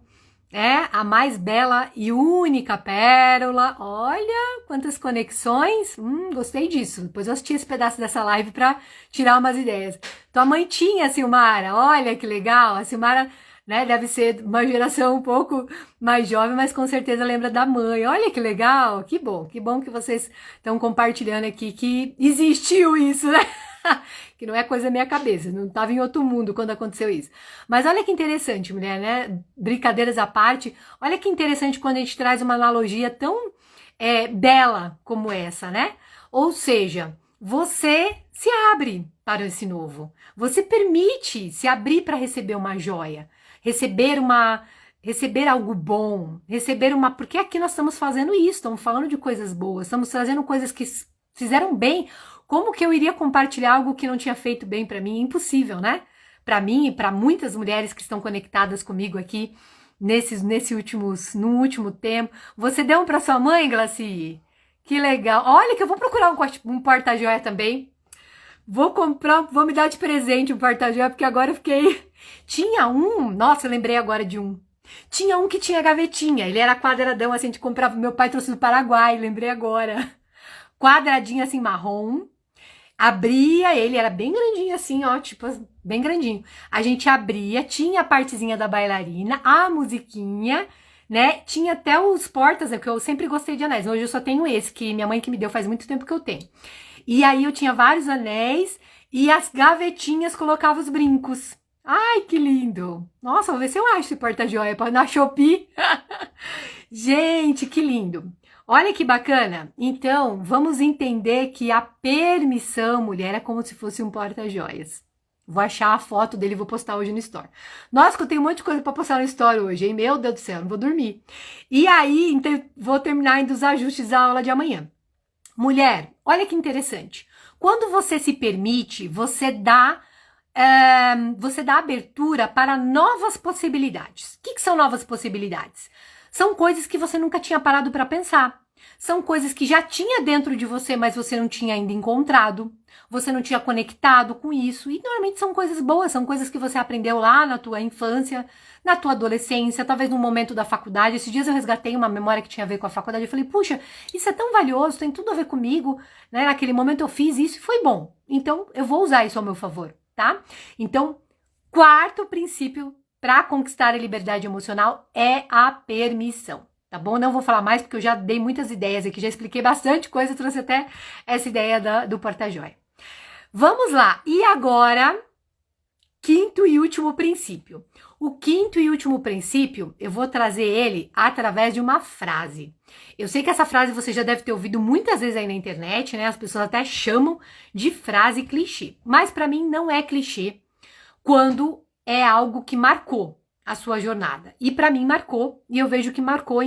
a mais bela e única pérola. Olha, quantas conexões. Gostei disso. Depois eu assisti esse pedaço dessa live para tirar umas ideias. Tua mãe tinha, Silmara. Olha que legal. A Silmara, né, deve ser uma geração um pouco mais jovem, mas com certeza lembra da mãe. Olha que legal. Que bom que vocês estão compartilhando aqui que existiu isso, né? Que não é coisa da minha cabeça, não estava em outro mundo quando aconteceu isso. Mas olha que interessante, mulher, né? Brincadeiras à parte, olha que interessante quando a gente traz uma analogia tão bela como essa, né? Ou seja, você se abre para esse novo, você permite se abrir para receber uma joia, receber algo bom, porque aqui nós estamos fazendo isso, estamos falando de coisas boas, estamos trazendo coisas que fizeram bem. Como que eu iria compartilhar algo que não tinha feito bem para mim? Impossível, né? Para mim e para muitas mulheres que estão conectadas comigo aqui no último tempo. Você deu um para sua mãe, Glaci? Que legal. Olha que eu vou procurar um porta-joia também. Vou me dar de presente um porta-joia, porque agora eu fiquei... Tinha um, nossa, eu lembrei agora de um. Tinha um que tinha gavetinha, ele era quadradão, assim, de comprava, meu pai trouxe do Paraguai, lembrei agora. Quadradinho assim, marrom. Abria ele, era bem grandinho assim, ó, tipo, bem grandinho. A gente abria, tinha a partezinha da bailarina, a musiquinha, né? Tinha até os portas, porque eu sempre gostei de anéis. Hoje eu só tenho esse, que minha mãe que me deu faz muito tempo que eu tenho. E aí eu tinha vários anéis e as gavetinhas colocava os brincos. Ai, que lindo! Nossa, vou ver se eu acho esse porta-joia na Shopee. Gente, que lindo! Olha que bacana. Então, vamos entender que a permissão, mulher, é como se fosse um porta-joias. Vou achar a foto dele e vou postar hoje no Story. Nossa, que eu tenho um monte de coisa para postar no Story hoje, hein? Meu Deus do céu, não vou dormir. E aí, então, vou terminar ainda os ajustes da aula de amanhã. Mulher, olha que interessante. Quando você se permite, você dá abertura para novas possibilidades. O que são novas possibilidades? São coisas que você nunca tinha parado para pensar. São coisas que já tinha dentro de você, mas você não tinha ainda encontrado. Você não tinha conectado com isso. E normalmente são coisas boas, são coisas que você aprendeu lá na tua infância, na tua adolescência, talvez no momento da faculdade. Esses dias eu resgatei uma memória que tinha a ver com a faculdade. Eu falei, puxa, isso é tão valioso, tem tudo a ver comigo. Né? Naquele momento eu fiz isso e foi bom. Então eu vou usar isso ao meu favor, tá? Então, quarto princípio para conquistar a liberdade emocional é a permissão, tá bom? Não vou falar mais porque eu já dei muitas ideias aqui, já expliquei bastante coisa, trouxe até essa ideia do porta-joia. Vamos lá, e agora, quinto e último princípio. O quinto e último princípio, eu vou trazer ele através de uma frase. Eu sei que essa frase você já deve ter ouvido muitas vezes aí na internet, né? As pessoas até chamam de frase clichê, mas para mim não é clichê quando é algo que marcou a sua jornada. E para mim marcou, e eu vejo que marcou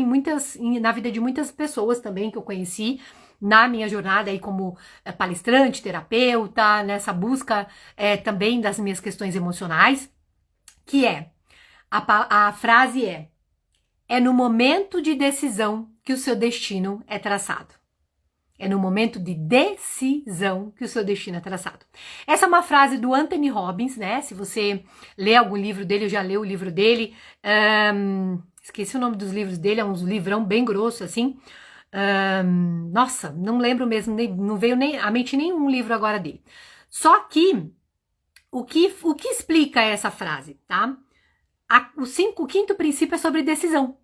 na vida de muitas pessoas também que eu conheci na minha jornada aí como palestrante, terapeuta, nessa busca também das minhas questões emocionais, que a frase é no momento de decisão que o seu destino é traçado. É no momento de decisão que o seu destino é traçado. Essa é uma frase do Anthony Robbins, né? Se você lê algum livro dele, eu já li o livro dele. Esqueci o nome dos livros dele, é um livrão bem grosso, assim. Nossa, não lembro mesmo, não veio nem à mente nenhum livro agora dele. Só que, o que explica essa frase, tá? O quinto princípio é sobre decisão.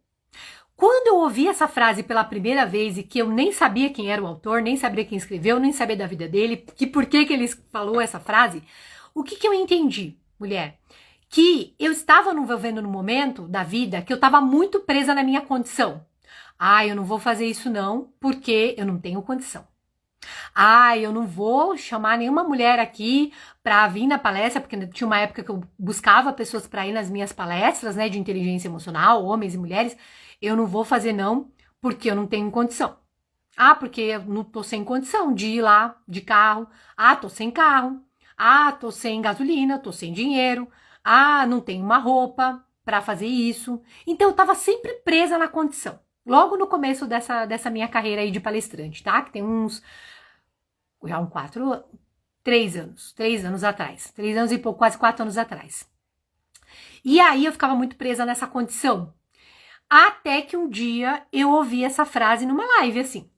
Quando eu ouvi essa frase pela primeira vez e que eu nem sabia quem era o autor, nem sabia quem escreveu, nem sabia da vida dele, por que ele falou essa frase, o que eu entendi, mulher? Que eu estava vivendo num momento da vida que eu estava muito presa na minha condição. Eu não vou fazer isso não, porque eu não tenho condição. Eu não vou chamar nenhuma mulher aqui para vir na palestra, porque tinha uma época que eu buscava pessoas para ir nas minhas palestras, né, de inteligência emocional, homens e mulheres. Eu não vou fazer não, porque eu não tenho condição. Porque eu não tô sem condição de ir lá de carro. Tô sem carro. Tô sem gasolina, tô sem dinheiro. Não tenho uma roupa para fazer isso. Então eu tava sempre presa na condição. Logo no começo dessa minha carreira aí de palestrante, tá? Que tem já 3 anos atrás. 3 anos e pouco, quase 4 anos atrás. E aí eu ficava muito presa nessa condição. Até que um dia eu ouvi essa frase numa live, assim.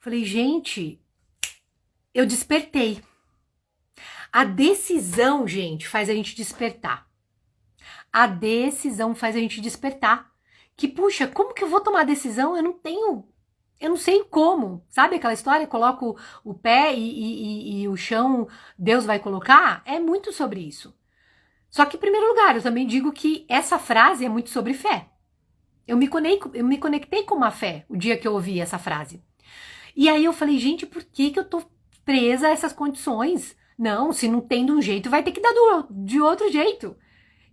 Falei, gente, eu despertei. A decisão, gente, faz a gente despertar. A decisão faz a gente despertar. Que, puxa, como que eu vou tomar decisão? Eu não sei como. Sabe aquela história? Coloco o pé e o chão Deus vai colocar? É muito sobre isso. Só que, em primeiro lugar, eu também digo que essa frase é muito sobre fé. Eu me conectei com uma fé o dia que eu ouvi essa frase. E aí eu falei, gente, por que eu tô presa a essas condições? Não, se não tem de um jeito, vai ter que dar de outro jeito.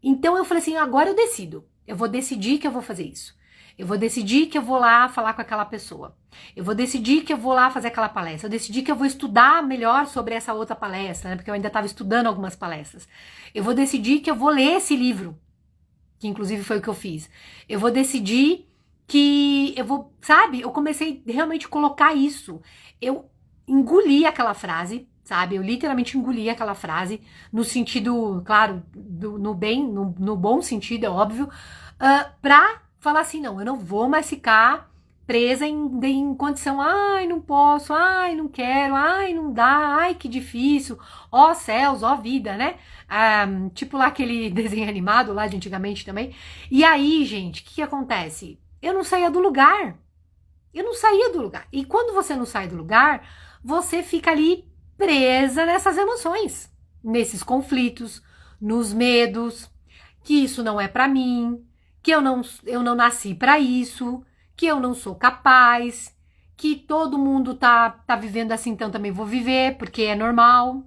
Então eu falei assim, agora eu decido. Eu vou decidir que eu vou fazer isso. Eu vou decidir que eu vou lá falar com aquela pessoa. Eu vou decidir que eu vou lá fazer aquela palestra. Eu decidi que eu vou estudar melhor sobre essa outra palestra, né? Porque eu ainda estava estudando algumas palestras. Eu vou decidir que eu vou ler esse livro. Que inclusive foi o que eu fiz. Eu vou decidir que eu vou, sabe? Eu comecei realmente a colocar isso. Eu engoli aquela frase, sabe? Eu literalmente engoli aquela frase no sentido, claro, no bom sentido, é óbvio, pra falar assim, não, eu não vou mais ficar presa em condição, não posso, não quero, não dá, que difícil, ó céus, ó vida, né? Tipo lá aquele desenho animado lá de antigamente também. E aí, gente, o que acontece? Eu não saía do lugar. E quando você não sai do lugar, você fica ali presa nessas emoções, nesses conflitos, nos medos, que isso não é pra mim, que eu não nasci pra isso, que eu não sou capaz, que todo mundo tá vivendo assim, então também vou viver, porque é normal.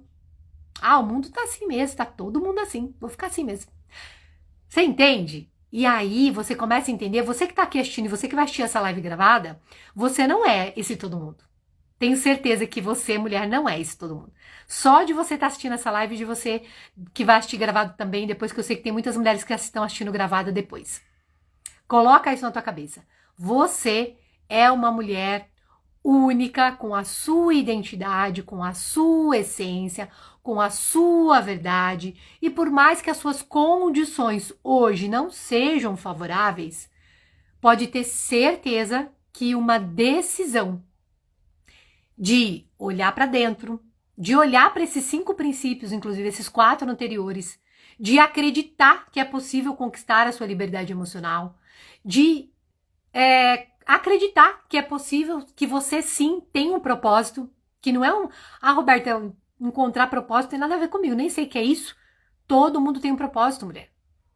O mundo tá assim mesmo, tá todo mundo assim, vou ficar assim mesmo. Você entende? E aí você começa a entender, você que tá aqui assistindo e você que vai assistir essa live gravada, você não é esse todo mundo. Tenho certeza que você, mulher, não é esse todo mundo. Só de você estar assistindo essa live, de você que vai assistir gravado também, depois que eu sei que tem muitas mulheres que estão assistindo gravada depois. Coloca isso na tua cabeça. Você é uma mulher única, com a sua identidade, com a sua essência, com a sua verdade. E por mais que as suas condições hoje não sejam favoráveis, pode ter certeza que uma decisão de olhar para dentro, de olhar para esses 5 princípios, inclusive esses 4 anteriores, de acreditar que é possível conquistar a sua liberdade emocional, de acreditar que é possível, que você sim tem um propósito, que não é Roberta, encontrar propósito tem nada a ver comigo, nem sei o que é isso. Todo mundo tem um propósito, mulher.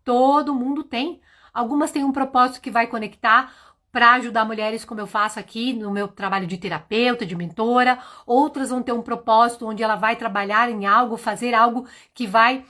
Todo mundo tem. Algumas têm um propósito que vai conectar para ajudar mulheres, como eu faço aqui no meu trabalho de terapeuta, de mentora. Outras vão ter um propósito onde ela vai trabalhar em algo, fazer algo que vai...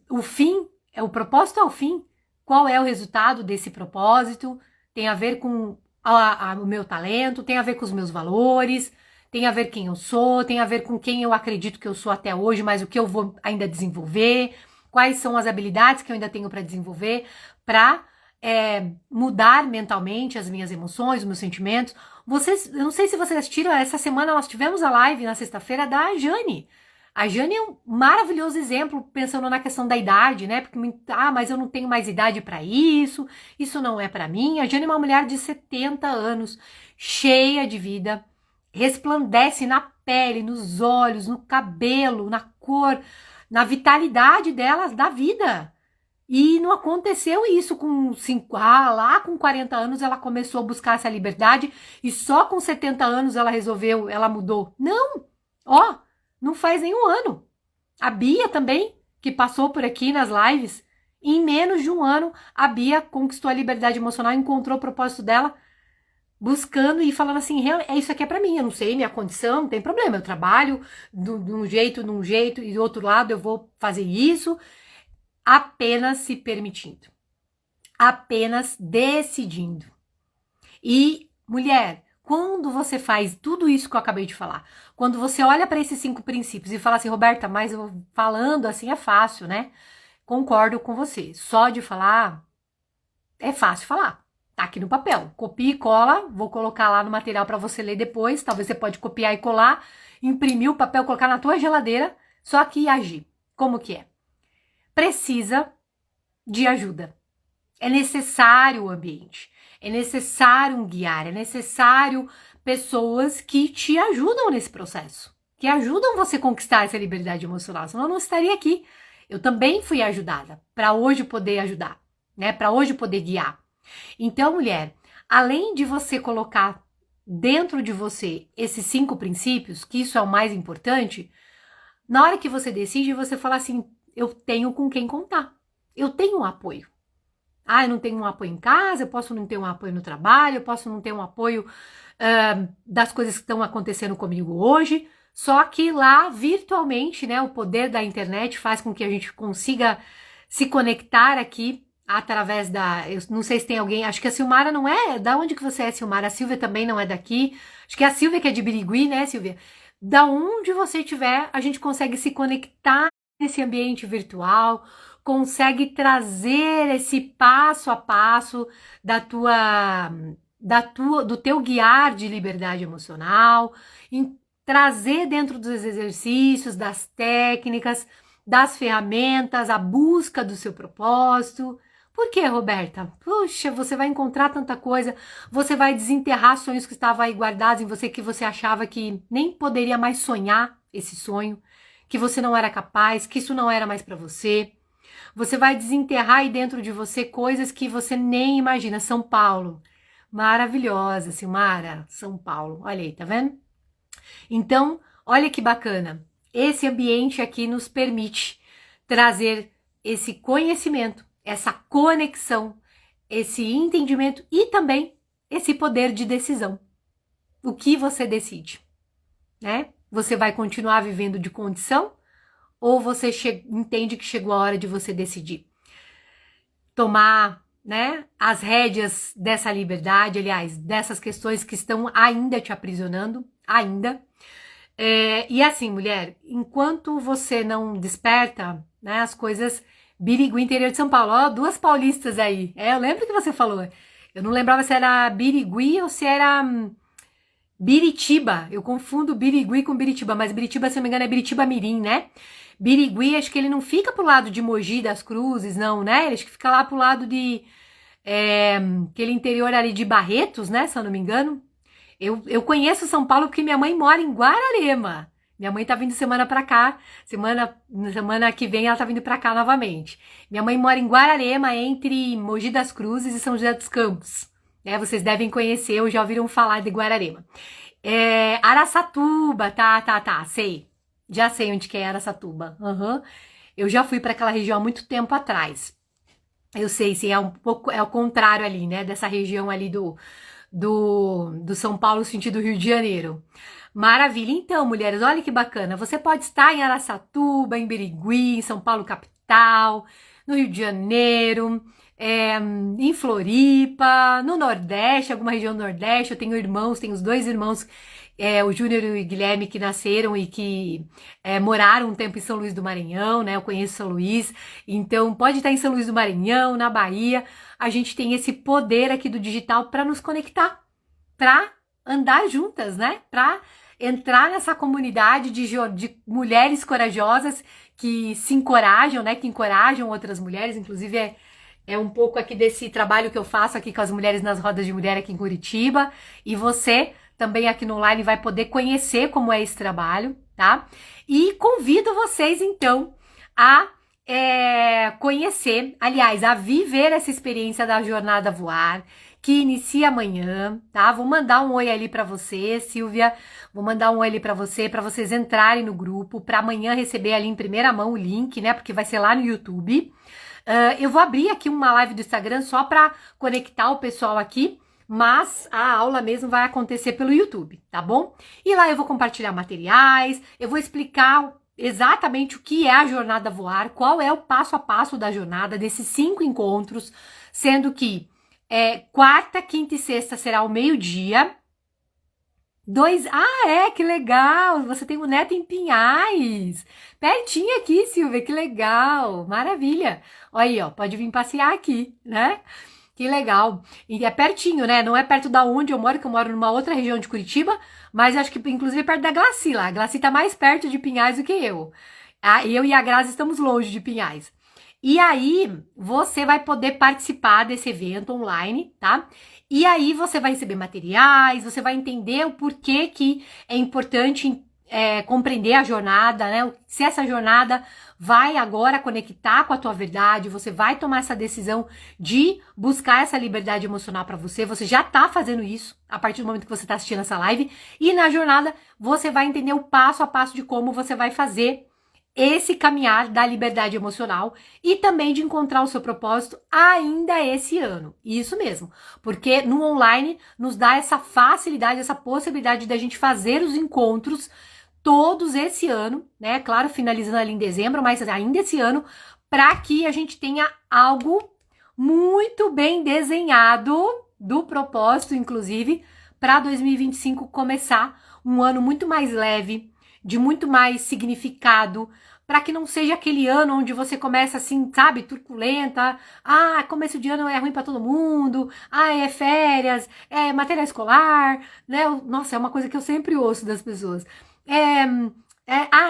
O propósito é o fim. qual é o resultado desse propósito, tem a ver com o meu talento, tem a ver com os meus valores, tem a ver quem eu sou, tem a ver com quem eu acredito que eu sou até hoje, mas o que eu vou ainda desenvolver, quais são as habilidades que eu ainda tenho para desenvolver, para mudar mentalmente as minhas emoções, os meus sentimentos. Eu não sei se vocês assistiram, essa semana nós tivemos a live na sexta-feira da Jane. A Jane é um maravilhoso exemplo, pensando na questão da idade, né? Porque, mas eu não tenho mais idade para isso não é para mim. A Jane é uma mulher de 70 anos, cheia de vida, resplandece na pele, nos olhos, no cabelo, na cor, na vitalidade dela, da vida. E não aconteceu isso lá com 40 anos ela começou a buscar essa liberdade e só com 70 anos ela mudou. Não, não faz nenhum ano. A Bia também, que passou por aqui nas lives, em menos de um ano, a Bia conquistou a liberdade emocional, encontrou o propósito dela, buscando e falando assim, isso aqui é pra mim, eu não sei minha condição, não tem problema, eu trabalho de um jeito, e do outro lado eu vou fazer isso, apenas se permitindo, apenas decidindo. E, mulher, quando você faz tudo isso que eu acabei de falar, quando você olha para esses 5 princípios e fala assim, Roberta, mas eu falando assim é fácil, né? Concordo com você. Só de falar, é fácil falar. Tá aqui no papel. Copia e cola, vou colocar lá no material para você ler depois. Talvez você pode copiar e colar, imprimir o papel, colocar na tua geladeira, só que agir. Como que é? Precisa de ajuda. É necessário o ambiente. É necessário um guiar, é necessário pessoas que te ajudam nesse processo, que ajudam você a conquistar essa liberdade emocional, senão eu não estaria aqui. Eu também fui ajudada para hoje poder ajudar, né? Para hoje poder guiar. Então, mulher, além de você colocar dentro de você esses 5 princípios, que isso é o mais importante, na hora que você decide, você fala assim, eu tenho com quem contar, eu tenho um apoio. Eu não tenho um apoio em casa, eu posso não ter um apoio no trabalho, eu posso não ter um apoio das coisas que estão acontecendo comigo hoje, só que lá, virtualmente, né, o poder da internet faz com que a gente consiga se conectar aqui através eu não sei se tem alguém, acho que a Silmara não é, da onde que você é, Silmara? A Silvia também não é daqui, acho que é a Silvia que é de Birigui, né, Silvia? Da onde você estiver, a gente consegue se conectar nesse ambiente virtual, consegue trazer esse passo a passo do teu guiar de liberdade emocional, trazer dentro dos exercícios, das técnicas, das ferramentas, a busca do seu propósito. Por quê, Roberta? Puxa, você vai encontrar tanta coisa, você vai desenterrar sonhos que estavam aí guardados em você, que você achava que nem poderia mais sonhar esse sonho, que você não era capaz, que isso não era mais para você. Você vai desenterrar aí dentro de você coisas que você nem imagina. São Paulo, maravilhosa, Silmara, São Paulo, olha aí, tá vendo? Então, olha que bacana, esse ambiente aqui nos permite trazer esse conhecimento, essa conexão, esse entendimento e também esse poder de decisão. O que você decide, né? Você vai continuar vivendo de condição ou você entende que chegou a hora de você decidir? Tomar, né, as rédeas dessa liberdade, aliás, dessas questões que estão ainda te aprisionando, ainda. E assim, mulher, enquanto você não desperta, né, as coisas... Birigui, interior de São Paulo, 2 paulistas aí. Eu lembro que você falou. Eu não lembrava se era Birigui ou se era Biritiba. Eu confundo Birigui com Biritiba, mas Biritiba, se não me engano, é Biritiba Mirim, né? Birigui, acho que ele não fica pro lado de Mogi das Cruzes, não, né? Ele acho que fica lá pro lado de... aquele interior ali de Barretos, né? Se eu não me engano. Eu conheço São Paulo porque minha mãe mora em Guararema. Minha mãe tá vindo semana pra cá, semana que vem ela tá vindo pra cá novamente. Minha mãe mora em Guararema, entre Mogi das Cruzes e São José dos Campos. Vocês devem conhecer ou já ouviram falar de Guararema. Araçatuba, tá, sei. Já sei onde que é Araçatuba. Eu já fui pra aquela região há muito tempo atrás. Eu sei, sim, é um pouco, é o contrário ali, né, dessa região ali do São Paulo, sentido Rio de Janeiro. Maravilha. Então, mulheres, olha que bacana. Você pode estar em Araçatuba, em Birigui, em São Paulo capital, no Rio de Janeiro, em Floripa, no Nordeste, alguma região do Nordeste. Eu tenho irmãos, tenho os 2 irmãos, o Júnior e o Guilherme, que nasceram e que moraram um tempo em São Luís do Maranhão, né? Eu conheço São Luís, então pode estar em São Luís do Maranhão, na Bahia. A gente tem esse poder aqui do digital para nos conectar, para andar juntas, né? Para entrar nessa comunidade de mulheres corajosas que se encorajam, né? Que encorajam outras mulheres. Inclusive é um pouco aqui desse trabalho que eu faço aqui com as mulheres nas rodas de mulher aqui em Curitiba. E você também aqui no online vai poder conhecer como é esse trabalho, tá? E convido vocês então a conhecer, aliás, a viver essa experiência da Jornada Voar, que inicia amanhã, tá? Vou mandar um oi ali para você, Silvia. Vou mandar um oi ali para vocês entrarem no grupo, para amanhã receber ali em primeira mão o link, né? Porque vai ser lá no YouTube. Eu vou abrir aqui uma live do Instagram só para conectar o pessoal aqui, mas a aula mesmo vai acontecer pelo YouTube, tá bom? E lá eu vou compartilhar materiais, eu vou explicar exatamente o que é a Jornada Voar, qual é o passo a passo da jornada, desses 5 encontros, sendo que quarta, quinta e sexta será ao meio-dia. Que legal! Você tem um neto em Pinhais. Pertinho aqui, Silvia, que legal! Maravilha! Olha aí, ó, pode vir passear aqui, né? Que legal! E é pertinho, né? Não é perto da onde eu moro, que eu moro numa outra região de Curitiba, mas acho que inclusive é perto da Glaci lá. A Glaci tá mais perto de Pinhais do que eu. Eu e a Grazi estamos longe de Pinhais. E aí, você vai poder participar desse evento online, tá? E aí você vai receber materiais, você vai entender o porquê que é importante compreender a jornada, né? Se essa jornada vai agora conectar com a tua verdade, você vai tomar essa decisão de buscar essa liberdade emocional para você. Você já tá fazendo isso a partir do momento que você tá assistindo essa live. E na jornada você vai entender o passo a passo de como você vai fazer esse caminhar da liberdade emocional e também de encontrar o seu propósito ainda esse ano. Isso mesmo, porque no online nos dá essa facilidade, essa possibilidade da gente fazer os encontros todos esse ano, né? Claro, finalizando ali em dezembro, mas ainda esse ano, para que a gente tenha algo muito bem desenhado do propósito, inclusive, para 2025 começar um ano muito mais leve, de muito mais significado, para que não seja aquele ano onde você começa assim, sabe, turbulenta, começo de ano é ruim para todo mundo, é férias, é matéria escolar, né? Nossa, é uma coisa que eu sempre ouço das pessoas.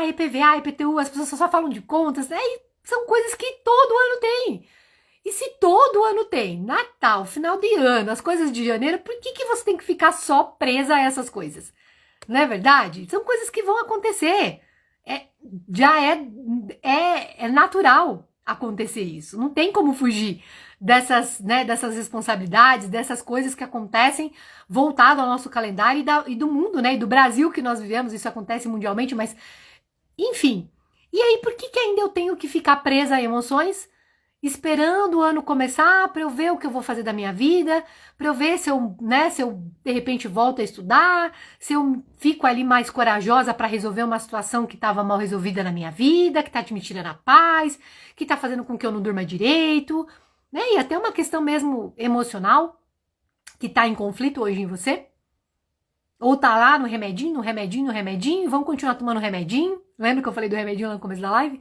EPVA, EPTU, as pessoas só falam de contas, né? E são coisas que todo ano tem. E se todo ano tem, Natal, final de ano, as coisas de janeiro, por que você tem que ficar só presa a essas coisas? Não é verdade? São coisas que vão acontecer. Já é natural acontecer isso. Não tem como fugir dessas responsabilidades, dessas coisas que acontecem voltado ao nosso calendário e do mundo, né? E do Brasil que nós vivemos. Isso acontece mundialmente, mas enfim. E aí, por que ainda eu tenho que ficar presa a emoções? Esperando o ano começar para eu ver o que eu vou fazer da minha vida, para eu ver se eu de repente volto a estudar, se eu fico ali mais corajosa para resolver uma situação que estava mal resolvida na minha vida, que tá me tirando a paz, que tá fazendo com que eu não durma direito, né? E até uma questão mesmo emocional que tá em conflito hoje em você. Ou tá lá no remedinho, vamos continuar tomando remedinho. Lembra que eu falei do remedinho lá no começo da live?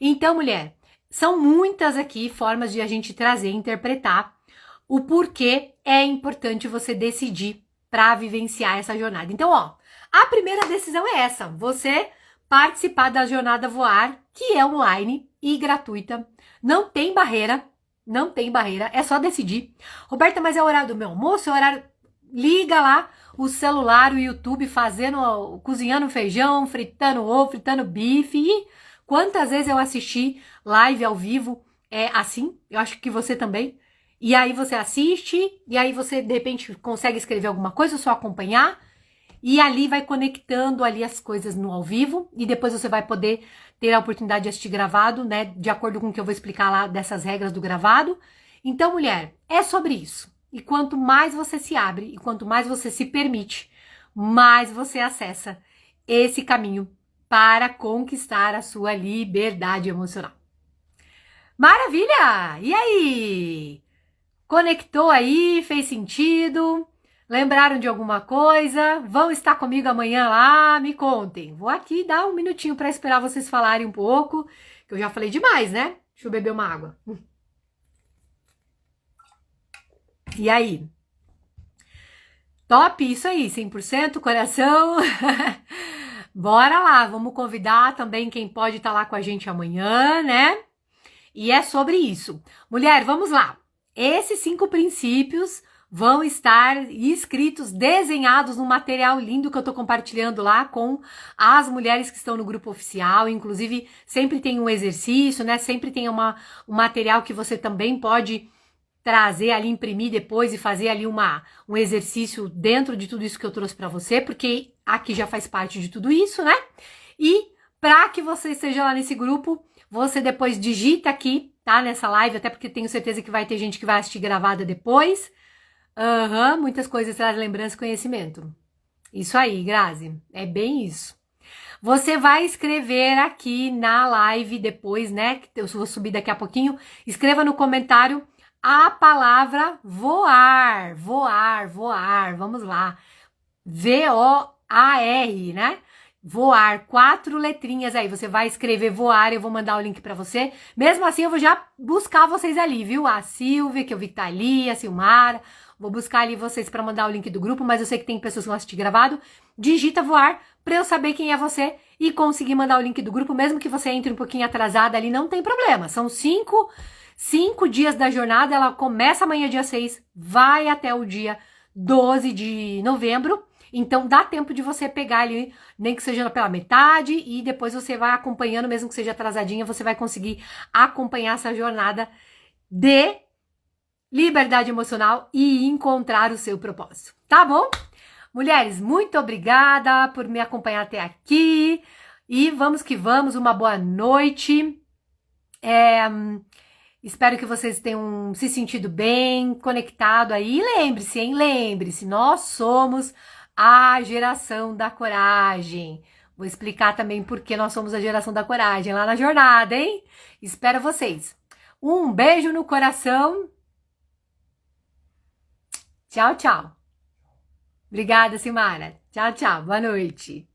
Então, mulher, são muitas aqui formas de a gente trazer, interpretar o porquê é importante você decidir para vivenciar essa jornada. Então, a primeira decisão é essa, você participar da Jornada Voar, que é online e gratuita, não tem barreira, é só decidir. Roberta, mas é o horário do meu almoço, é o horário... Liga lá o celular, o YouTube, cozinhando feijão, fritando ovo, fritando bife e... Quantas vezes eu assisti live ao vivo assim, eu acho que você também, e aí você assiste, e aí você de repente consegue escrever alguma coisa, só acompanhar, e ali vai conectando ali as coisas no ao vivo, e depois você vai poder ter a oportunidade de assistir gravado, né, de acordo com o que eu vou explicar lá dessas regras do gravado. Então, mulher, é sobre isso. E quanto mais você se abre, e quanto mais você se permite, mais você acessa esse caminho para conquistar a sua liberdade emocional. Maravilha! E aí? Conectou aí? Fez sentido? Lembraram de alguma coisa? Vão estar comigo amanhã lá? Me contem. Vou aqui dar um minutinho para esperar vocês falarem um pouco, que eu já falei demais, né? Deixa eu beber uma água. E aí? Top, isso aí, 100%, coração. Bora lá, vamos convidar também quem pode estar lá com a gente amanhã, né? E é sobre isso. Mulher, vamos lá. Esses 5 princípios vão estar escritos, desenhados no material lindo que eu tô compartilhando lá com as mulheres que estão no grupo oficial. Inclusive, sempre tem um exercício, né? Sempre tem um material que você também pode trazer ali, imprimir depois e fazer ali um exercício dentro de tudo isso que eu trouxe para você, porque aqui já faz parte de tudo isso, né? E para que você esteja lá nesse grupo, você depois digita aqui, tá? Nessa live, até porque tenho certeza que vai ter gente que vai assistir gravada depois. Muitas coisas trazem lembrança e conhecimento. Isso aí, Grazi, é bem isso. Você vai escrever aqui na live depois, né? Que eu vou subir daqui a pouquinho. Escreva no comentário a palavra voar, voar, voar. Vamos lá. V-O-A-R, né? Voar, 4 letrinhas aí. Você vai escrever voar, eu vou mandar o link pra você. Mesmo assim, eu vou já buscar vocês ali, viu? A Silvia, que eu vi que tá ali, a Silmara. Vou buscar ali vocês pra mandar o link do grupo, mas eu sei que tem pessoas que vão assistir gravado. Digita voar pra eu saber quem é você e conseguir mandar o link do grupo, mesmo que você entre um pouquinho atrasada ali, não tem problema. São 5 dias da jornada, ela começa amanhã, dia 6, vai até o dia 12 de novembro. Então, dá tempo de você pegar ali, nem que seja pela metade, e depois você vai acompanhando, mesmo que seja atrasadinha, você vai conseguir acompanhar essa jornada de liberdade emocional e encontrar o seu propósito. Tá bom? Mulheres, muito obrigada por me acompanhar até aqui. E vamos que vamos, uma boa noite. Espero que vocês tenham se sentido bem, conectado aí. E lembre-se, hein? Lembre-se, nós somos a geração da coragem. Vou explicar também por que nós somos a geração da coragem lá na jornada, hein? Espero vocês. Um beijo no coração. Tchau, tchau. Obrigada, Silmara. Tchau, tchau. Boa noite.